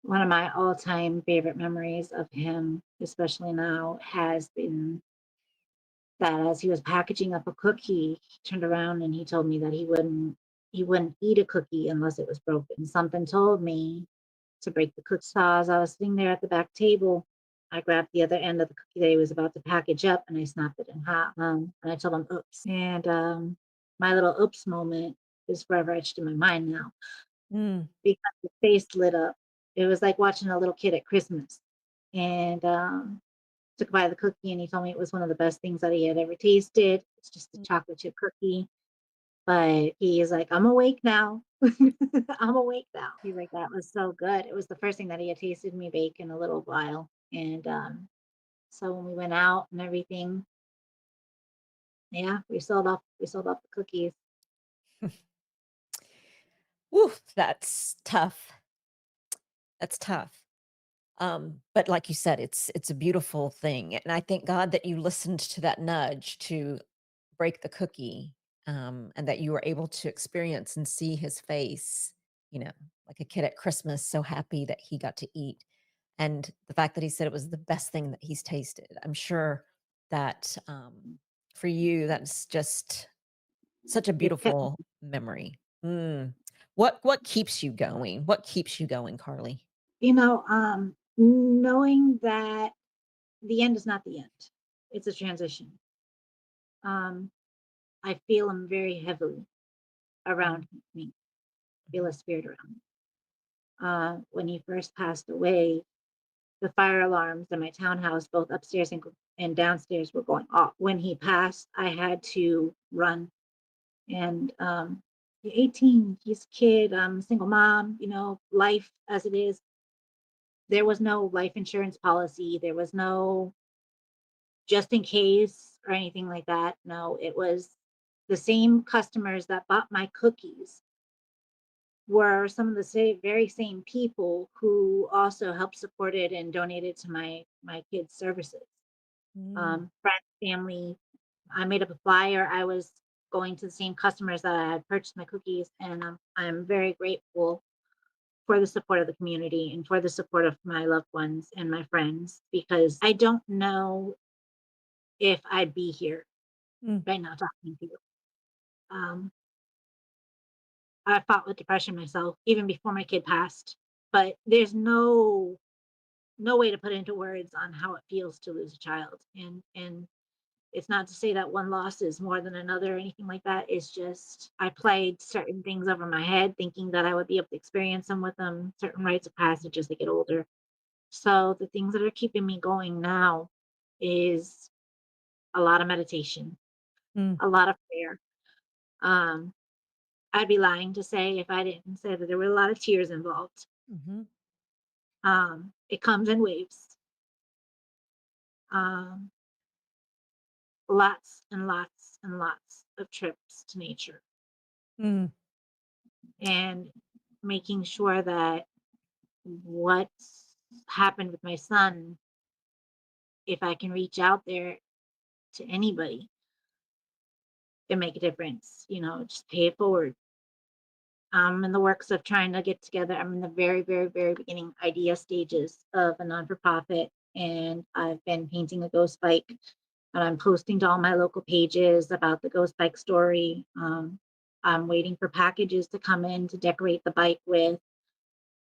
[SPEAKER 3] one of my all-time favorite memories of him, especially now, has been that as he was packaging up a cookie, he turned around and he told me that he wouldn't eat a cookie unless it was broken. Something told me to break the cookie. So as I was sitting there at the back table, I grabbed the other end of the cookie that he was about to package up and I snapped it in half. And I told him, oops. And my little oops moment is forever etched in my mind now
[SPEAKER 2] Mm.
[SPEAKER 3] because his face lit up. It was like watching a little kid at Christmas. And took a bite of the cookie and he told me it was one of the best things that he had ever tasted. It's just a
[SPEAKER 2] Mm.
[SPEAKER 3] chocolate chip cookie. But he is like, I'm awake now. I'm awake now. He's like, that was so good. It was the first thing that he had tasted me bake in a little while. And so when we went out and everything, yeah, we sold off the cookies.
[SPEAKER 2] Woo, that's tough. That's tough. But like you said, it's a beautiful thing, and I thank God that you listened to that nudge to break the cookie, and that you were able to experience and see his face, you know, like a kid at Christmas, so happy that he got to eat. And the fact that he said it was the best thing that he's tasted. I'm sure that for you, that's just such a
[SPEAKER 3] It kept,
[SPEAKER 2] beautiful memory. What keeps you going? What keeps you going, Carly?
[SPEAKER 3] knowing that the end is not the end. It's a transition. Um, I feel him very heavily
[SPEAKER 2] Mm,
[SPEAKER 3] around me, feel
[SPEAKER 2] mhm,
[SPEAKER 3] a spirit around me. When he first passed away, the fire alarms in my townhouse, both upstairs and downstairs, were going off. When he passed, I had to run. And you're 18, he's a kid, I'm a single mom, life as it is. There was no life insurance policy. There was no just in case or anything like that. No, it was the same customers that bought my cookies were some of the very same people who also helped supported and donated to my kids' services.
[SPEAKER 2] mm,
[SPEAKER 3] Friends, family. I made up a flyer. I was going to the same customers that I had purchased my cookies, and I'm very grateful for the support of the community and for the support of my loved ones and my friends because I don't know if I'd be here
[SPEAKER 2] mm,
[SPEAKER 3] right now talking to you. Um, I fought with depression myself even before my kid passed, but there's no way to put into words on how it feels to lose a child. And it's not to say that one loss is more than another or anything like that. It's just I played certain things over my head, thinking that I would be able to experience them with them, certain rites of passage as they get older. So the things that are keeping me going now is a lot of meditation,
[SPEAKER 2] mm,
[SPEAKER 3] a lot of prayer. Um, I'd be lying to say if I didn't say that there were a lot of tears involved.
[SPEAKER 2] mhm,
[SPEAKER 3] It comes in waves. Um, Lots and lots and lots of trips to nature
[SPEAKER 2] mm,
[SPEAKER 3] and making sure that what's happened with my son, if I can reach out there to anybody and make a difference, just pay it forward. I'm in the works of trying to get together. I'm in the very, very, very beginning idea stages of a non for profit, and I've been painting a ghost bike, and I'm posting to all my local pages about the ghost bike story. I'm waiting for packages to come in to decorate the bike with.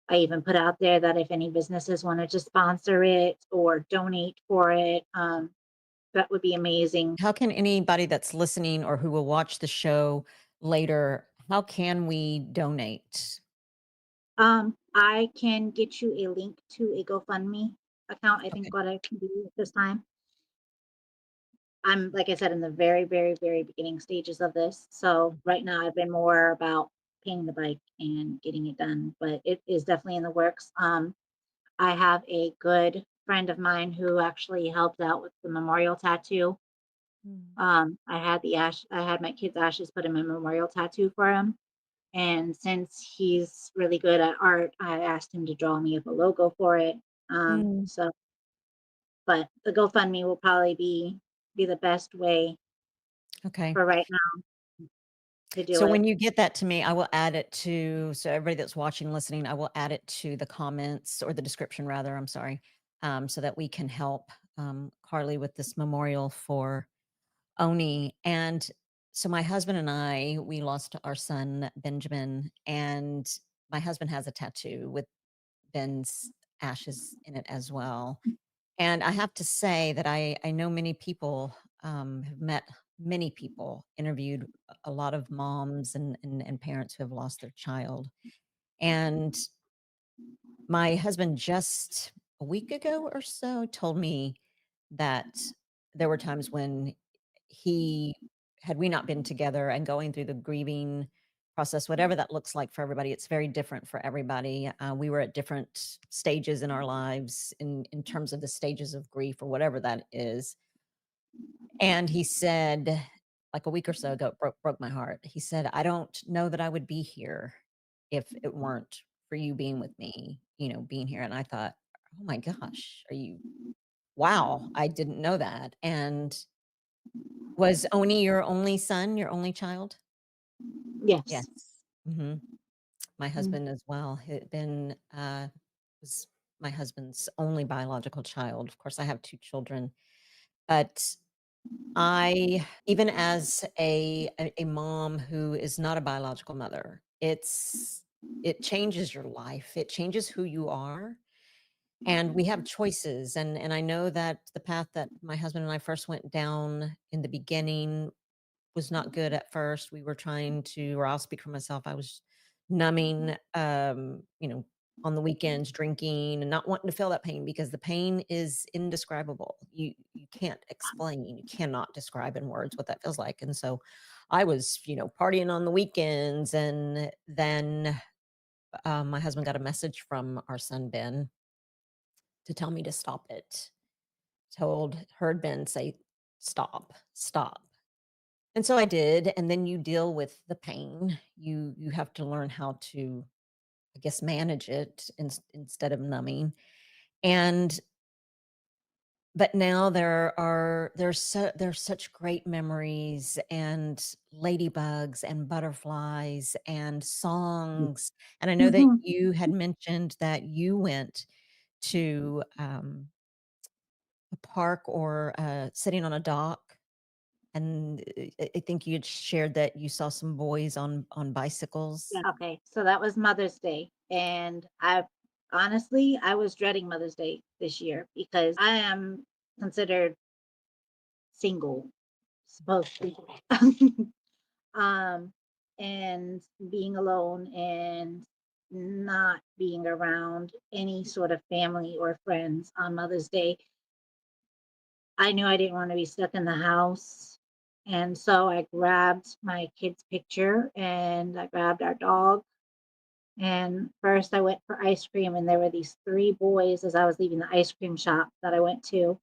[SPEAKER 3] I even put out there that if any businesses wanted to sponsor it or donate for it, that would be amazing.
[SPEAKER 2] how can anybody that's listening or who will watch the show later, how can we donate?
[SPEAKER 3] I can get you a link to a GoFundMe account. I think
[SPEAKER 2] Okay.
[SPEAKER 3] what I can do at this time. I'm, like I said, in the very, very, very beginning stages of this. So right now I've been more about painting the bike and getting it done, but it is definitely in the works. I have a good friend of mine who actually helped out with the memorial tattoo.
[SPEAKER 2] Mm,
[SPEAKER 3] I had my kid's ashes put in my memorial tattoo for him. And since he's really good at art, I asked him to draw me up a logo for it.
[SPEAKER 2] mm,
[SPEAKER 3] But the GoFundMe will probably be the best way
[SPEAKER 2] okay.
[SPEAKER 3] for right now to do
[SPEAKER 2] So
[SPEAKER 3] it.
[SPEAKER 2] when you get that to me, I will add it to so everybody that's watching, listening, I will add it to the comments or the description rather, I'm sorry, so that we can help Carly with this memorial for Oni. And so my husband and I, we lost our son Benjamin, and my husband has a tattoo with Ben's ashes in it as well. And I have to say that I know many people, have met many people, interviewed a lot of moms and parents who have lost their child. And my husband just a week ago or so told me that there were times when he had we not been together and going through the grieving process, whatever that looks like for everybody, it's very different for everybody. We were at different stages in our lives in terms of the stages of grief or whatever that is. And he said, like a week or so ago, it broke my heart. He said, "I don't know that I would be here if it weren't for you being with me, being here." And I thought, Oh my gosh. Are you wow, I didn't know that. And was Oni your only son, your only child? Yes.
[SPEAKER 3] Yes.
[SPEAKER 2] Mhm. My
[SPEAKER 3] Mm.
[SPEAKER 2] husband as well had been, was my husband's only biological child. Of course, I have 2 children, but I even as a mom who is not a biological mother, it changes your life. It changes who you are, and we have choices, and I know that the path that my husband and I first went down in the beginning was not good at first. We were trying to, or I'll speak for myself, I was numbing, on the weekends, drinking and not wanting to feel that pain because the pain is indescribable. You can't explain, you cannot describe in words what that feels like. And so I was, partying on the weekends, and then my husband got a message from our son Ben to tell me to stop it. Heard Ben say, "Stop, stop." And so I did, and then you deal with the pain. You have to learn how to, I guess, manage it instead of numbing. And but now there's such great memories and ladybugs and butterflies and songs. And I know that
[SPEAKER 3] Mhm.
[SPEAKER 2] you had mentioned that you went to a park or sitting on a dock. And I think you had shared that you saw some boys on bicycles.
[SPEAKER 3] Yeah. Okay, so that was Mother's Day, and I was dreading Mother's Day this year because I am considered single, supposedly. um, and being alone and not being around any sort of family or friends on Mother's Day, I knew I didn't want to be stuck in the house. And so I grabbed my kid's picture and I grabbed our dog. And first I went for ice cream, and there were these three boys as I was leaving the ice cream shop that I went to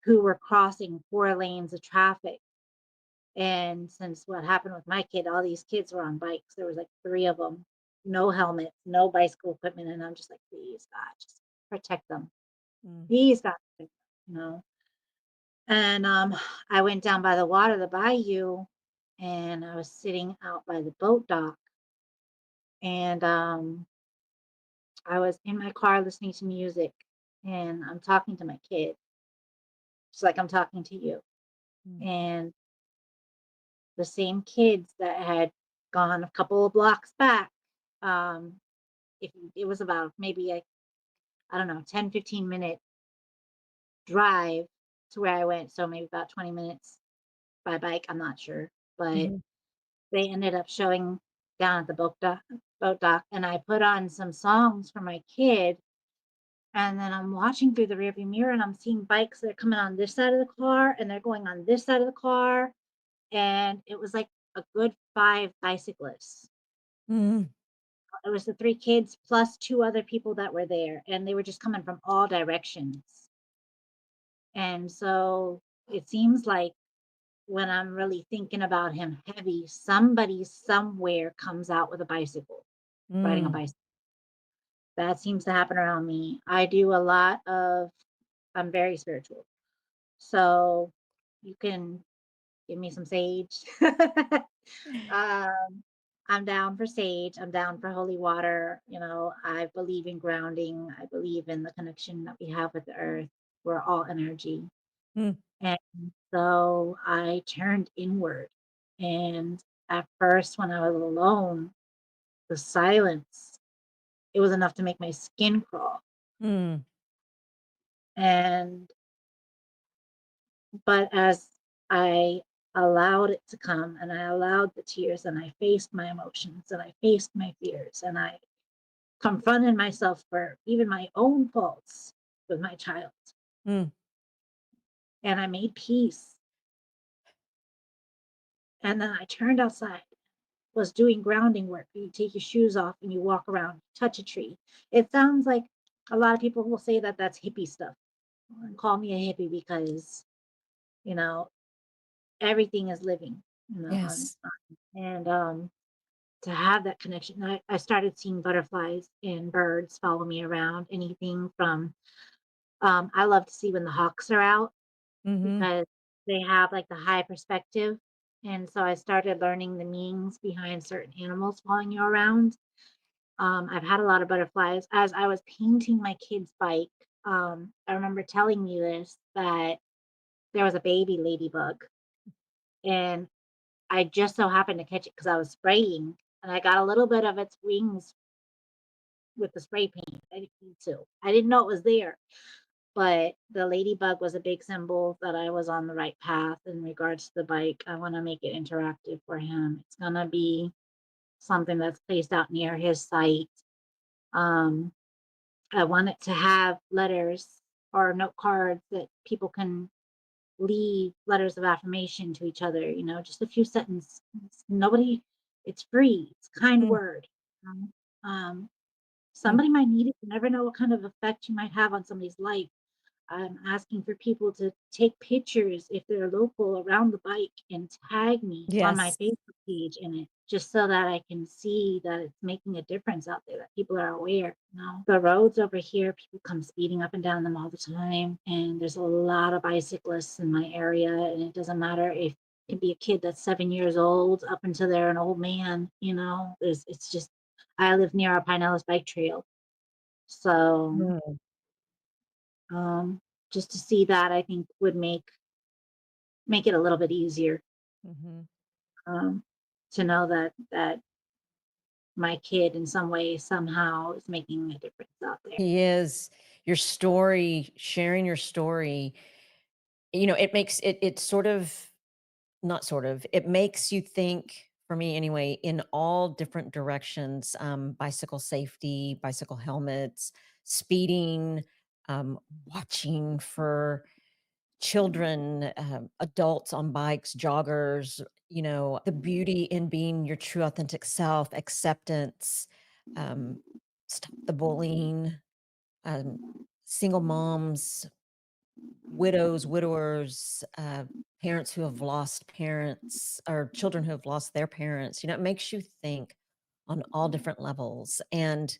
[SPEAKER 3] who were crossing 4 lanes of traffic. And since what happened with my kid, all these kids were on bikes. There was like three of them, no helmets, no bicycle equipment. And I'm just like, please, God, just protect them.
[SPEAKER 2] Mm,
[SPEAKER 3] Please, God, protect them, And I went down by the water, the bayou, and I was sitting out by the boat dock. And I was in my car listening to music, and I'm talking to my kid, just like I'm talking to you.
[SPEAKER 2] mm,
[SPEAKER 3] And the same kids that had gone a couple of blocks back, um, if it was about maybe a, I don't know, 10-15 minute drive to where I went, so maybe about 20 minutes by bike, I'm not sure. But
[SPEAKER 2] mhm,
[SPEAKER 3] they ended up showing down at the boat dock, and I put on some songs for my kid. And then I'm watching through the rearview mirror, and I'm seeing bikes that are coming on this side of the car, and they're going on this side of the car. And it was like a good 5 bicyclists.
[SPEAKER 2] mm,
[SPEAKER 3] It was the three kids plus two other people that were there, and they were just coming from all directions. And so it seems like when I'm really thinking about him heavy, somebody somewhere comes out with a bicycle, riding a
[SPEAKER 2] mm.
[SPEAKER 3] bicycle. That seems to happen around me. I'm very spiritual. So you can give me some sage. um, I'm down for sage. I'm down for holy water. I believe in grounding. I believe in the connection that we have with the earth. We're all energy.
[SPEAKER 2] Mm,
[SPEAKER 3] And so I turned inward. And at first, when I was alone, the silence, it was enough to make my skin crawl.
[SPEAKER 2] mm,
[SPEAKER 3] And but as I allowed it to come, and I allowed the tears, and I faced my emotions, and I faced my fears, and I confronted myself for even my own faults with my child,
[SPEAKER 2] mm,
[SPEAKER 3] and I made peace. And then I turned outside, was doing grounding work. You take your shoes off and you walk around, touch a tree. It sounds like a lot of people will say that that's hippie stuff and call me a hippie because, you know, everything is living,
[SPEAKER 2] yes.
[SPEAKER 3] and to have that connection. I started seeing butterflies and birds follow me around. Anything from I love to see when the hawks are out
[SPEAKER 2] Mhm.
[SPEAKER 3] because they have like the high perspective. And so I started learning the meanings behind certain animals following you around. I've had a lot of butterflies. As I was painting my kid's bike, I remember telling you this that there was a baby ladybug, and I just so happened to catch it because I was spraying, and I got a little bit of its wings with the spray paint. I didn't need to. I didn't know it was there, but the ladybug was a big symbol that I was on the right path in regards to the bike. I want to make it interactive for him. It's gonna be something that's placed out near his site. Um, I want it to have letters or note cards that people can leave letters of affirmation to each other, just a few sentences. Nobody, it's free. It's a kind
[SPEAKER 2] Mm,
[SPEAKER 3] word. You know?
[SPEAKER 2] mm.
[SPEAKER 3] Somebody might need it. You never know what kind of effect you might have on somebody's life. I'm asking for people to take pictures if they're local around the bike and tag me on my
[SPEAKER 2] Yes.
[SPEAKER 3] Facebook page in it, just so that I can see that it's making a difference out there, that people are aware. The roads over here, people come speeding up and down them all the time. And there's a lot of bicyclists in my area. And it doesn't matter if it can be a kid that's 7 years old up until they're an old man, it's just, I live near a Pinellas bike trail. So
[SPEAKER 2] Mm,
[SPEAKER 3] um, just to see that, I think would make it a little bit easier,
[SPEAKER 2] mhm.
[SPEAKER 3] um, to know that my kid in some way, somehow is making a difference out there.
[SPEAKER 2] He is. Your story, sharing your story, it makes it sort of not sort of, it makes you think, for me anyway, in all different directions, bicycle safety, bicycle helmets, speeding, watching for children, adults on bikes, joggers, the beauty in being your true authentic self, acceptance, um, stop the bullying, um, single moms, widows, widowers, parents who have lost parents, or children who have lost their parents. It makes you think on all different levels. And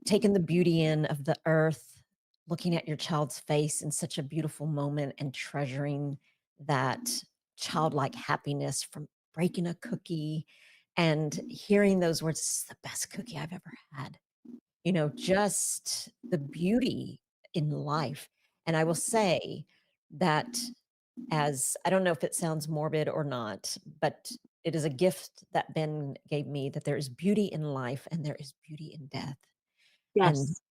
[SPEAKER 2] taking the beauty in of the earth, looking at your child's face in such a beautiful moment and treasuring that childlike happiness from breaking a cookie and hearing those words, "This is the best cookie I've ever had." Just the beauty in life. And I will say that, as I don't know if it sounds morbid or not, but it is a gift that Ben gave me, that there is beauty in life and there is beauty in death. And
[SPEAKER 3] Yes,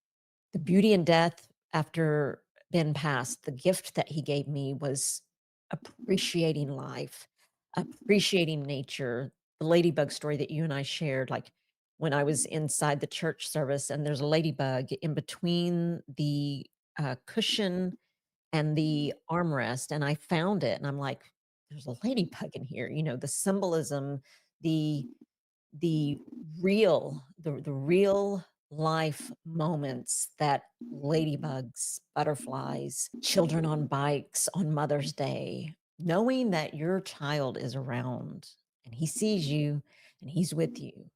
[SPEAKER 2] the beauty in death, after Ben passed, the gift that he gave me was appreciating life, appreciating nature. The ladybug story that you and I shared, like when I was inside the church service and there's a ladybug in between the cushion and the armrest, and I found it, and I'm like, "There's a ladybug in here." The symbolism, the the the real life moments that ladybugs, butterflies, children on bikes on Mother's Day, knowing that your child is around and he sees you and he's with you.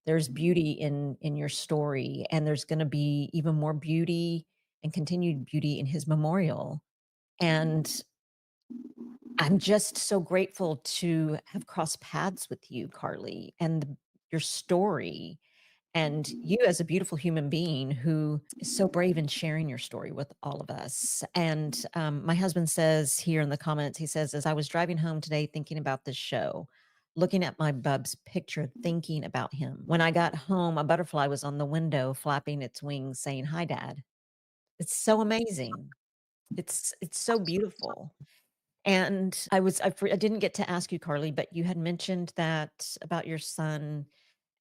[SPEAKER 2] There's beauty in your story, and there's going to be even more beauty and continued beauty in his memorial. And I'm just so grateful to have crossed paths with you, Carly, and your story, and you as a beautiful human being who is so brave in sharing your story with all of us. And my husband says here in the comments, he says, as I was driving home today thinking about this show, looking at my bub's picture, thinking about him. When I got home, a butterfly was on the window flapping its wings, saying, "Hi, Dad." It's so amazing. It's so beautiful. And I didn't get to ask you, Carly, but you had mentioned that about your son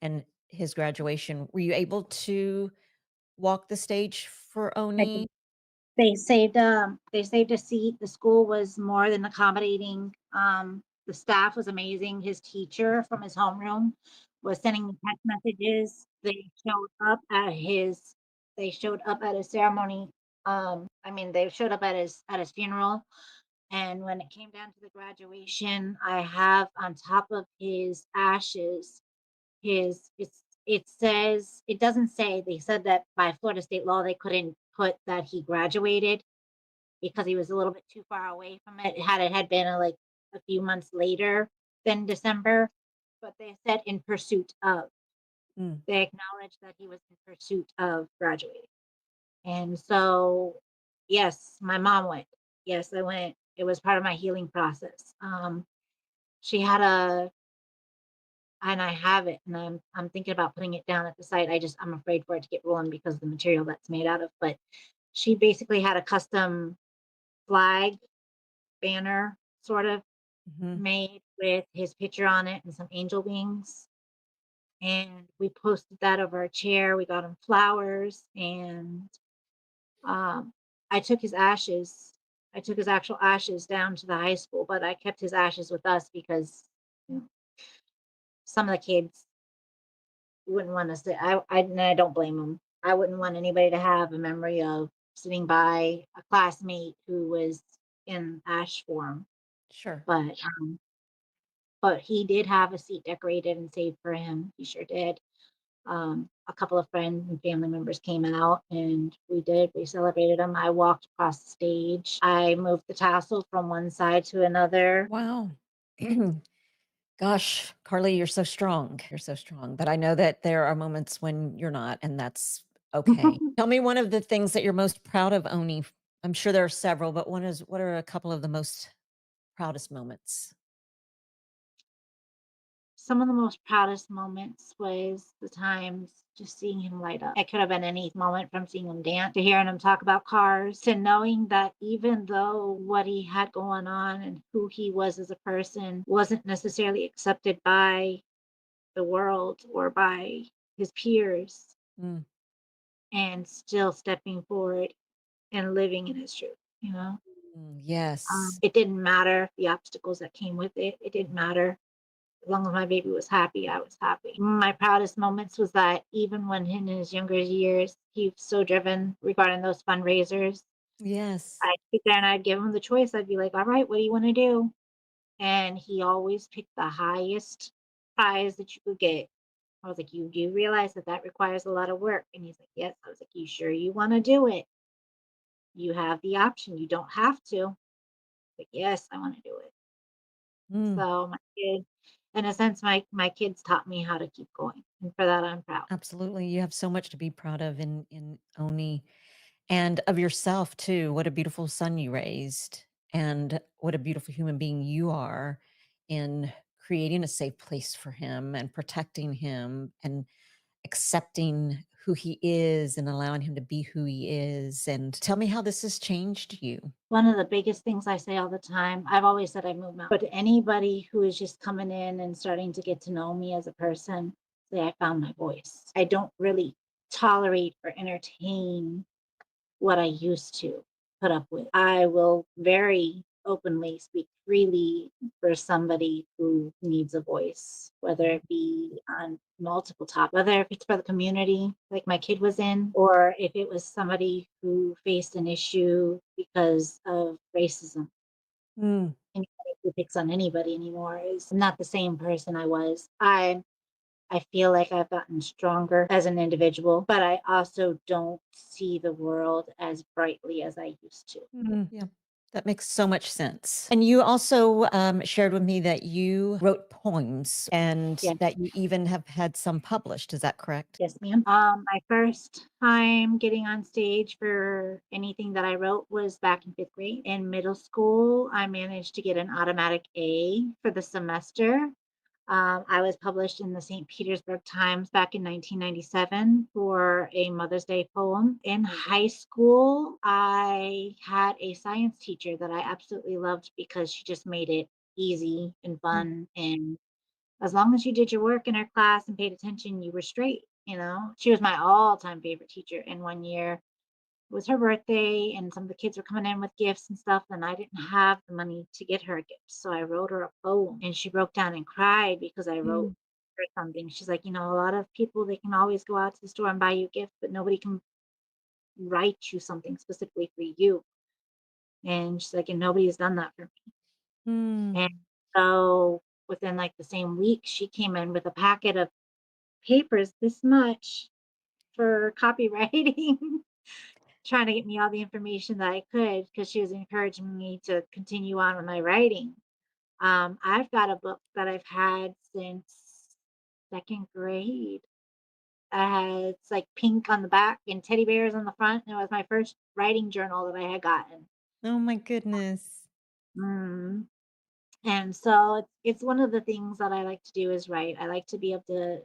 [SPEAKER 2] and his graduation. Were you able to walk the stage for
[SPEAKER 3] I
[SPEAKER 2] Oni?
[SPEAKER 3] think they saved a seat. The school was more than accommodating. The staff was amazing. His teacher from his homeroom was sending me text messages. They showed up at his ceremony. I mean, they showed up at his funeral. And when it came down to the graduation, I have on top of his ashes it says it doesn't say they said that by Florida state law they couldn't put that he graduated because he was a little bit too far away from it. Had it had been like a few months later than December, but they said in pursuit of.
[SPEAKER 2] Mm.
[SPEAKER 3] They acknowledged that he was in pursuit of graduating. And so, yes, my mom went. Yes, I went. It was part of my healing process. She had a, and I have it, and I'm thinking about putting it down at the site. I'm afraid for it to get ruined because of the material that's made out of. But she basically had a custom flag banner, sort of
[SPEAKER 2] Mhm.
[SPEAKER 3] made with his picture on it and some angel wings. And we posted that over our chair. We got him flowers, and Um, I took his ashes. I took his actual ashes down to the high school, but I kept his ashes with us because you know, some of the kids wouldn't want to sit. And I don't blame them. I wouldn't want anybody to have a memory of sitting by a classmate who was in ash form.
[SPEAKER 2] Sure.
[SPEAKER 3] But but he did have a seat decorated and saved for him. He sure did. A couple of friends and family members came out and we celebrated him. I walked across the stage. I moved the tassel from one side to another.
[SPEAKER 2] Wow. Gosh, Carly, you're so strong. You're so strong. But I know that there are moments when you're not, and that's okay. Tell me one of the things that you're most proud of owning. I'm sure there are several, but what are a couple of the most proudest moments?
[SPEAKER 3] Some of the most proudest moments was the times just seeing him light up. It could have been any moment from seeing him dance to hearing him talk about cars to knowing that even though what he had going on and who he was as a person wasn't necessarily accepted by the world or by his peers,
[SPEAKER 2] Mm,
[SPEAKER 3] and still stepping forward and living in his truth, you know?
[SPEAKER 2] yes.
[SPEAKER 3] It didn't matter the obstacles that came with it. It didn't matter. As long as my baby was happy, I was happy. My proudest moments was that even when in his younger years, he was so driven regarding those fundraisers,
[SPEAKER 2] Yes.
[SPEAKER 3] I'd sit there and I'd give him the choice. I'd be like, all right, what do you want to do? And he always picked the highest prize that you could get. I was like, you do realize that that requires a lot of work? And he's like, yes. I was like, you sure you want to do it? You have the option. You don't have to. But yes, I want to do it.
[SPEAKER 2] Mm,
[SPEAKER 3] So my kids, in a sense, my kids taught me how to keep going, and for that I'm proud.
[SPEAKER 2] absolutely. You have so much to be proud of in Oni and of yourself too. What a beautiful son you raised, and what a beautiful human being you are in creating a safe place for him and protecting him and accepting who he is and allowing him to be who he is. And tell me how this has changed you.
[SPEAKER 3] One of the biggest things I say all the time, I've always said I move mountains, but to anybody who is just coming in and starting to get to know me as a person, say I found my voice. I don't really tolerate or entertain what I used to put up with. I will very openly speak freely for somebody who needs a voice, whether it be on multiple topics, whether if it's for the community, like my kid was in, or if it was somebody who faced an issue because of racism.
[SPEAKER 2] Mm,
[SPEAKER 3] Anybody who picks on anybody anymore is not the same person I was. I feel like I've gotten stronger as an individual, but I also don't see the world as brightly as I used to.
[SPEAKER 2] yeah. That makes so much sense. And you also shared with me that you wrote poems and
[SPEAKER 3] Yeah.
[SPEAKER 2] that you even have had some published. Is that correct?
[SPEAKER 3] Yes, ma'am. My first time getting on stage for anything that I wrote was back in fifth grade. In middle school, I managed to get an automatic A for the semester. I was published in the St. Petersburg Times back in 1997 for a Mother's Day poem. In high school, I had a science teacher that I absolutely loved because she just made it easy and
[SPEAKER 2] Mm,
[SPEAKER 3] fun. And as long as you did your work in her class and paid attention, you were straight. You know, she was my all-time favorite teacher. And one year it was her birthday, and some of the kids were coming in with gifts and stuff, and I didn't have the money to get her a gift. So I wrote her a poem, and she broke down and cried because I wrote
[SPEAKER 2] mm,
[SPEAKER 3] her something. She's like, a lot of people, they can always go out to the store and buy you gifts, but nobody can write you something specifically for you. And she's like, and nobody has done that for me.
[SPEAKER 2] mm.
[SPEAKER 3] And so within like the same week, she came in with a packet of papers this much for copywriting, trying to get me all the information that I could because she was encouraging me to continue on with my writing. I've got a book that I've had since second grade. It's like pink on the back and teddy bears on the front. And it was my first writing journal that I had gotten.
[SPEAKER 2] Oh my goodness.
[SPEAKER 3] Mm. And so it's one of the things that I like to do is write. I like to be able to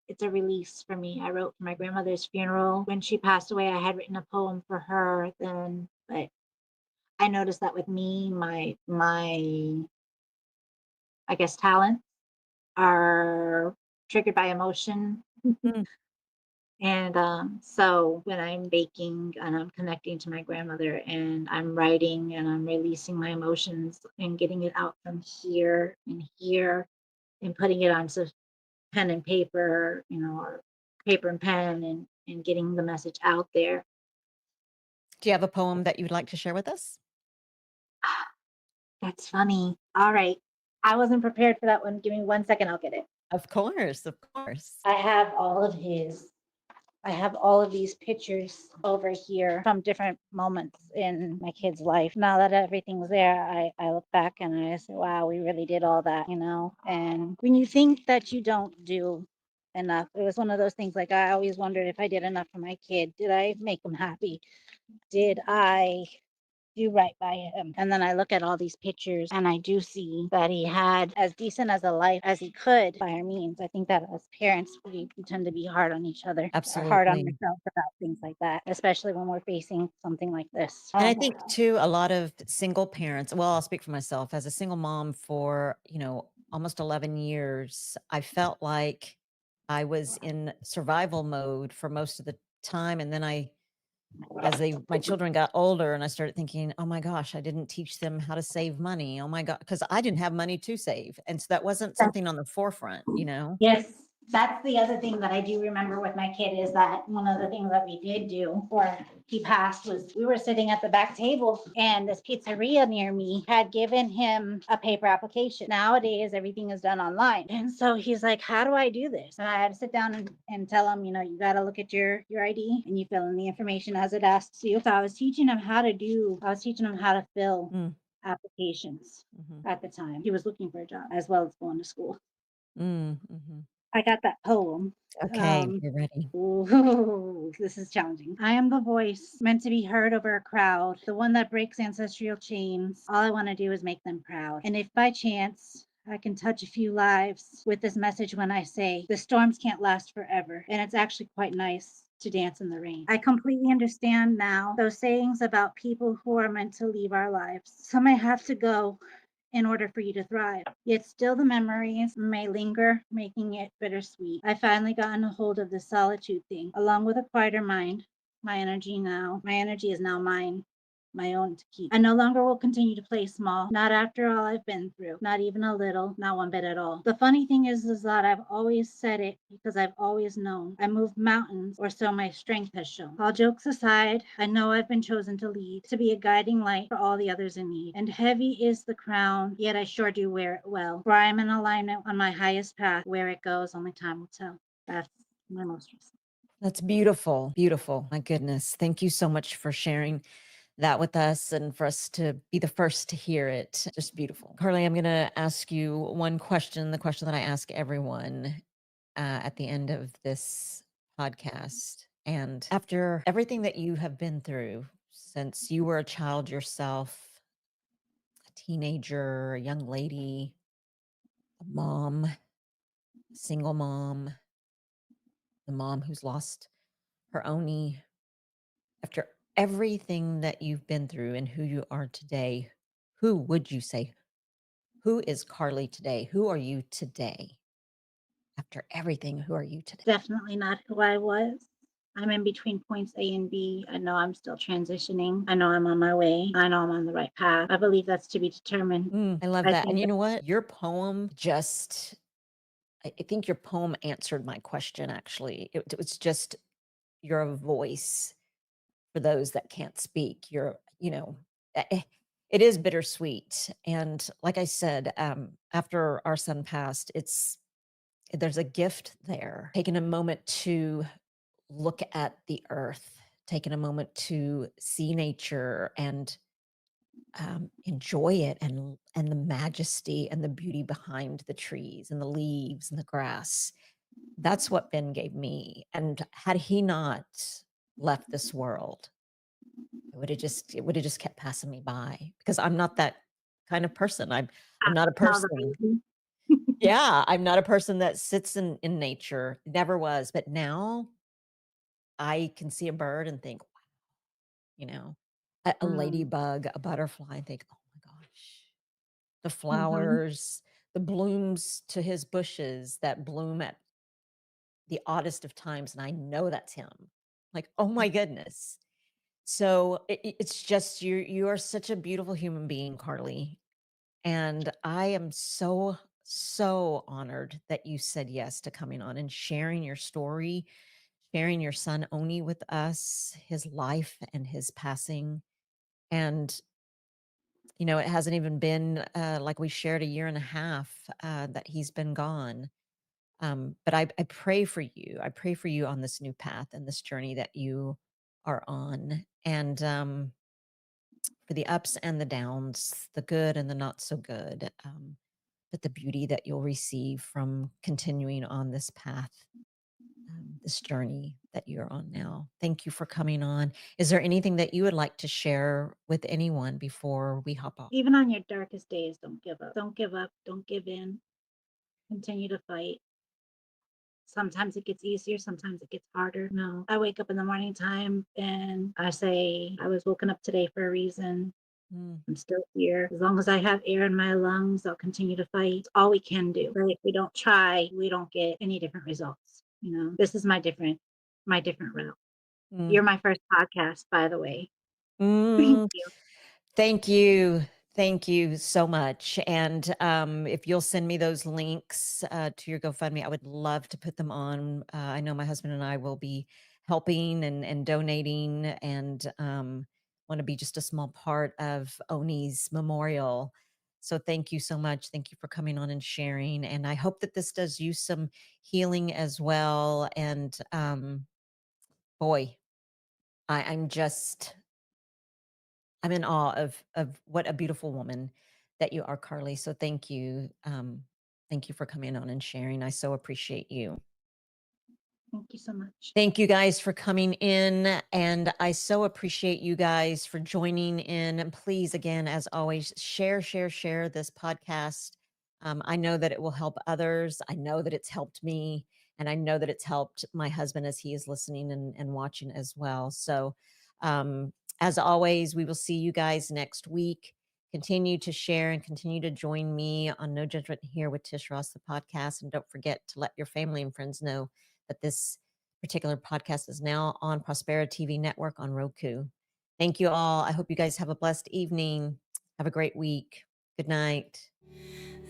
[SPEAKER 3] it's a release for me. I wrote for my grandmother's funeral. When she passed away, I had written a poem for her then, but I noticed that with me, my I guess talents are triggered by emotion.
[SPEAKER 2] Mm.
[SPEAKER 3] And so when I'm baking and I'm connecting to my grandmother and I'm writing and I'm releasing my emotions and getting it out from here and putting it onto pen and paper, or paper and pen and getting the message out there.
[SPEAKER 2] Do you have a poem that you would like to share with us?
[SPEAKER 3] That's funny. All right. I wasn't prepared for that one. Give me 1 second, I'll get it.
[SPEAKER 2] Of course, of course.
[SPEAKER 3] I have all of his. I have all of these pictures over here from different moments in my kid's life. Now that everything's there, I look back and I say, wow, we really did all that. And when you think that you don't do enough, it was one of those things like I always wondered if I did enough for my kid. Did I make him happy? Did I do right by him? And then I look at all these pictures and I do see that he had as decent as a life as he could by our means. I think that as parents, we tend to be hard on each other or hard on
[SPEAKER 2] Absolutely.
[SPEAKER 3] ourselves about things like that, especially when we're facing something like this.
[SPEAKER 2] And I think too, a lot of single parents, well, I'll speak for myself as a single mom for, almost 11 years, I felt like I was in survival mode for most of the time. And then my children got older and I started thinking, oh my gosh, I didn't teach them how to save money. Oh my God. Cause I didn't have money to save. And so that wasn't something on the forefront.
[SPEAKER 3] Yes, that's the other thing that I do remember with my kid is that one of the things that we did do before he passed was we were sitting at the back table and this pizzeria near me had given him a paper application. Nowadays, everything is done online. And so he's like, how do I do this? And I had to sit down and tell him, you got to look at your ID and you fill in the information as it asks you. So I was teaching him how to fill
[SPEAKER 2] Mm,
[SPEAKER 3] applications
[SPEAKER 2] mhm,
[SPEAKER 3] at the time. He was looking for a job as well as going to school.
[SPEAKER 2] mhm.
[SPEAKER 3] I got that poem.
[SPEAKER 2] Okay,
[SPEAKER 3] Um,
[SPEAKER 2] you're ready.
[SPEAKER 3] ooh, this is challenging. I am the voice meant to be heard over a crowd, the one that breaks ancestral chains. All I want to do is make them proud. And if by chance I can touch a few lives with this message when I say the storms can't last forever, and it's actually quite nice to dance in the rain. I completely understand now those sayings about people who are meant to leave our lives. Some may have to go in order for you to thrive. Yet still the memories may linger, making it bittersweet. I finally gotten a hold of the solitude thing, along with a quieter mind. My energy is now mine, my own to keep. I no longer will continue to play small, not after all I've been through, not even a little, not one bit at all. The funny thing is that I've always said it because I've always known. I moved mountains, or so my strength has shown. All jokes aside, I know I've been chosen to lead, to be a guiding light for all the others in need. And heavy is the crown, yet I sure do wear it well. For I am in alignment on my highest path. Where it goes, only time will tell. That's my most recent.
[SPEAKER 2] That's beautiful. Beautiful. My goodness. Thank you so much for sharing that with us and for us to be the first to hear it. Just beautiful. Carly, I'm going to ask you one question, the question that I ask everyone at the end of this podcast. And after everything that you have been through since you were a child yourself, a teenager, a young lady, a mom, a single mom, the mom who's lost her Oni, after everything that you've been through and who you are today, who would you say, who is Carly today? Who are you today? After everything, who are you today?
[SPEAKER 3] Definitely not who I was. I'm in between points A and B. I know I'm still transitioning. I know I'm on my way. I know I'm on the right path. I believe that's to be determined.
[SPEAKER 2] I love
[SPEAKER 3] I
[SPEAKER 2] that. And
[SPEAKER 3] think
[SPEAKER 2] you
[SPEAKER 3] that
[SPEAKER 2] know what? Your poem just, I think your poem answered my question, actually. It was just, you're a voice for those that can't speak. It is bittersweet. And like I said, after our son passed, there's a gift there. Taking a moment to look at the earth, taking a moment to see nature and enjoy it, and the majesty and the beauty behind the trees and the leaves and the grass. That's what Ben gave me. And had he not left this world, it would have just kept passing me by, because I'm not that kind of person. I'm not a
[SPEAKER 3] Smell the
[SPEAKER 2] person.
[SPEAKER 3] baby.
[SPEAKER 2] Yeah, I'm not a person that sits in nature. Never was. But now I can see a bird and think, wow, a
[SPEAKER 3] Mm,
[SPEAKER 2] ladybug, a butterfly, and think, oh my gosh, the
[SPEAKER 3] mhm.
[SPEAKER 2] flowers, the blooms to his bushes that bloom at the oddest of times. And I know that's him. Like, oh my goodness. So it's just, you are such a beautiful human being, Carly. And I am so, so honored that you said yes to coming on and sharing your story, sharing your son Oni with us, his life and his passing. And, it hasn't even been like we shared, a year and a half that he's been gone. But I pray for you. I pray for you on this new path and this journey that you are on. And for the ups and the downs, the good and the not so good, but the beauty that you'll receive from continuing on this path, this journey that you're on now. Thank you for coming on. Is there anything that you would like to share with anyone before we hop off?
[SPEAKER 3] Even on your darkest days, don't give up. Don't give up. Don't give in. Continue to fight. Sometimes it gets easier, sometimes it gets harder. No, I wake up in the morning time and I say, I was woken up today for a reason.
[SPEAKER 2] Mm,
[SPEAKER 3] I'm still here. As long as I have air in my lungs, I'll continue to fight. It's all we can do. Right? If we don't try, we don't get any different results. This is my different route.
[SPEAKER 2] mm,
[SPEAKER 3] You're my first podcast, by the way. Thank
[SPEAKER 2] mm.
[SPEAKER 3] you.
[SPEAKER 2] Thank you. Thank you so much. And if you'll send me those links to your GoFundMe, I would love to put them on. I know my husband and I will be helping and donating, and want to be just a small part of Oni's memorial. So thank you so much. Thank you for coming on and sharing. And I hope that this does you some healing as well. And boy, I'm just, I'm in awe of what a beautiful woman that you are, Carly. So thank you. Thank you for coming on and sharing. I so appreciate you.
[SPEAKER 3] Thank you so much.
[SPEAKER 2] Thank you guys for coming in. And I so appreciate you guys for joining in. And please, again, as always, share this podcast. I know that it will help others. I know that it's helped me. And I know that it's helped my husband as he is listening and watching as well. So, as always, we will see you guys next week. Continue to share and continue to join me on No Judgment Here with Tish Ross, the podcast. And don't forget to let your family and friends know that this particular podcast is now on Prospera TV Network on Roku. Thank you all. I hope you guys have a blessed evening. Have a great week. Good night.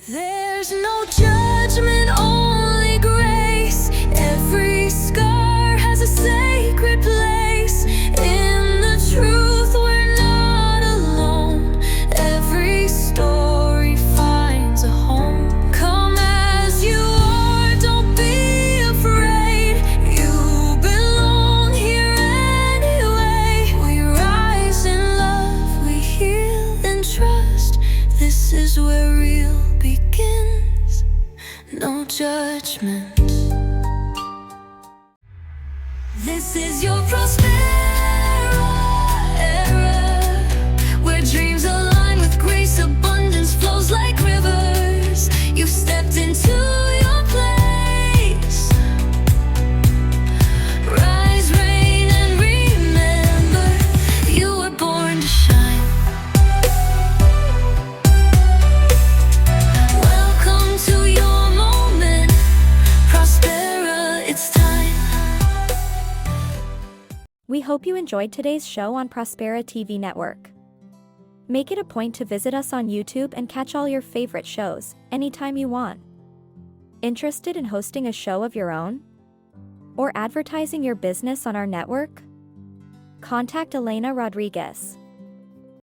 [SPEAKER 1] There's no judgment, only grace. Every scar has a sacred place. In the truth, we're not alone. Every story finds a home. Come as you are, don't be afraid. You belong here anyway. We rise in love, we heal in trust. This is where real begins. No judgment. This is your Prospera era, where dreams align with grace, abundance flows like rivers. You've stepped into your place. Rise, reign, and remember, you were born to shine. Welcome to your moment, Prospera, it's time. We hope you enjoyed today's show on Prospera TV Network. Make it a point to visit us on YouTube and catch all your favorite shows anytime you want. Interested in hosting a show of your own? Or advertising your business on our network? Contact Elena Rodriguez.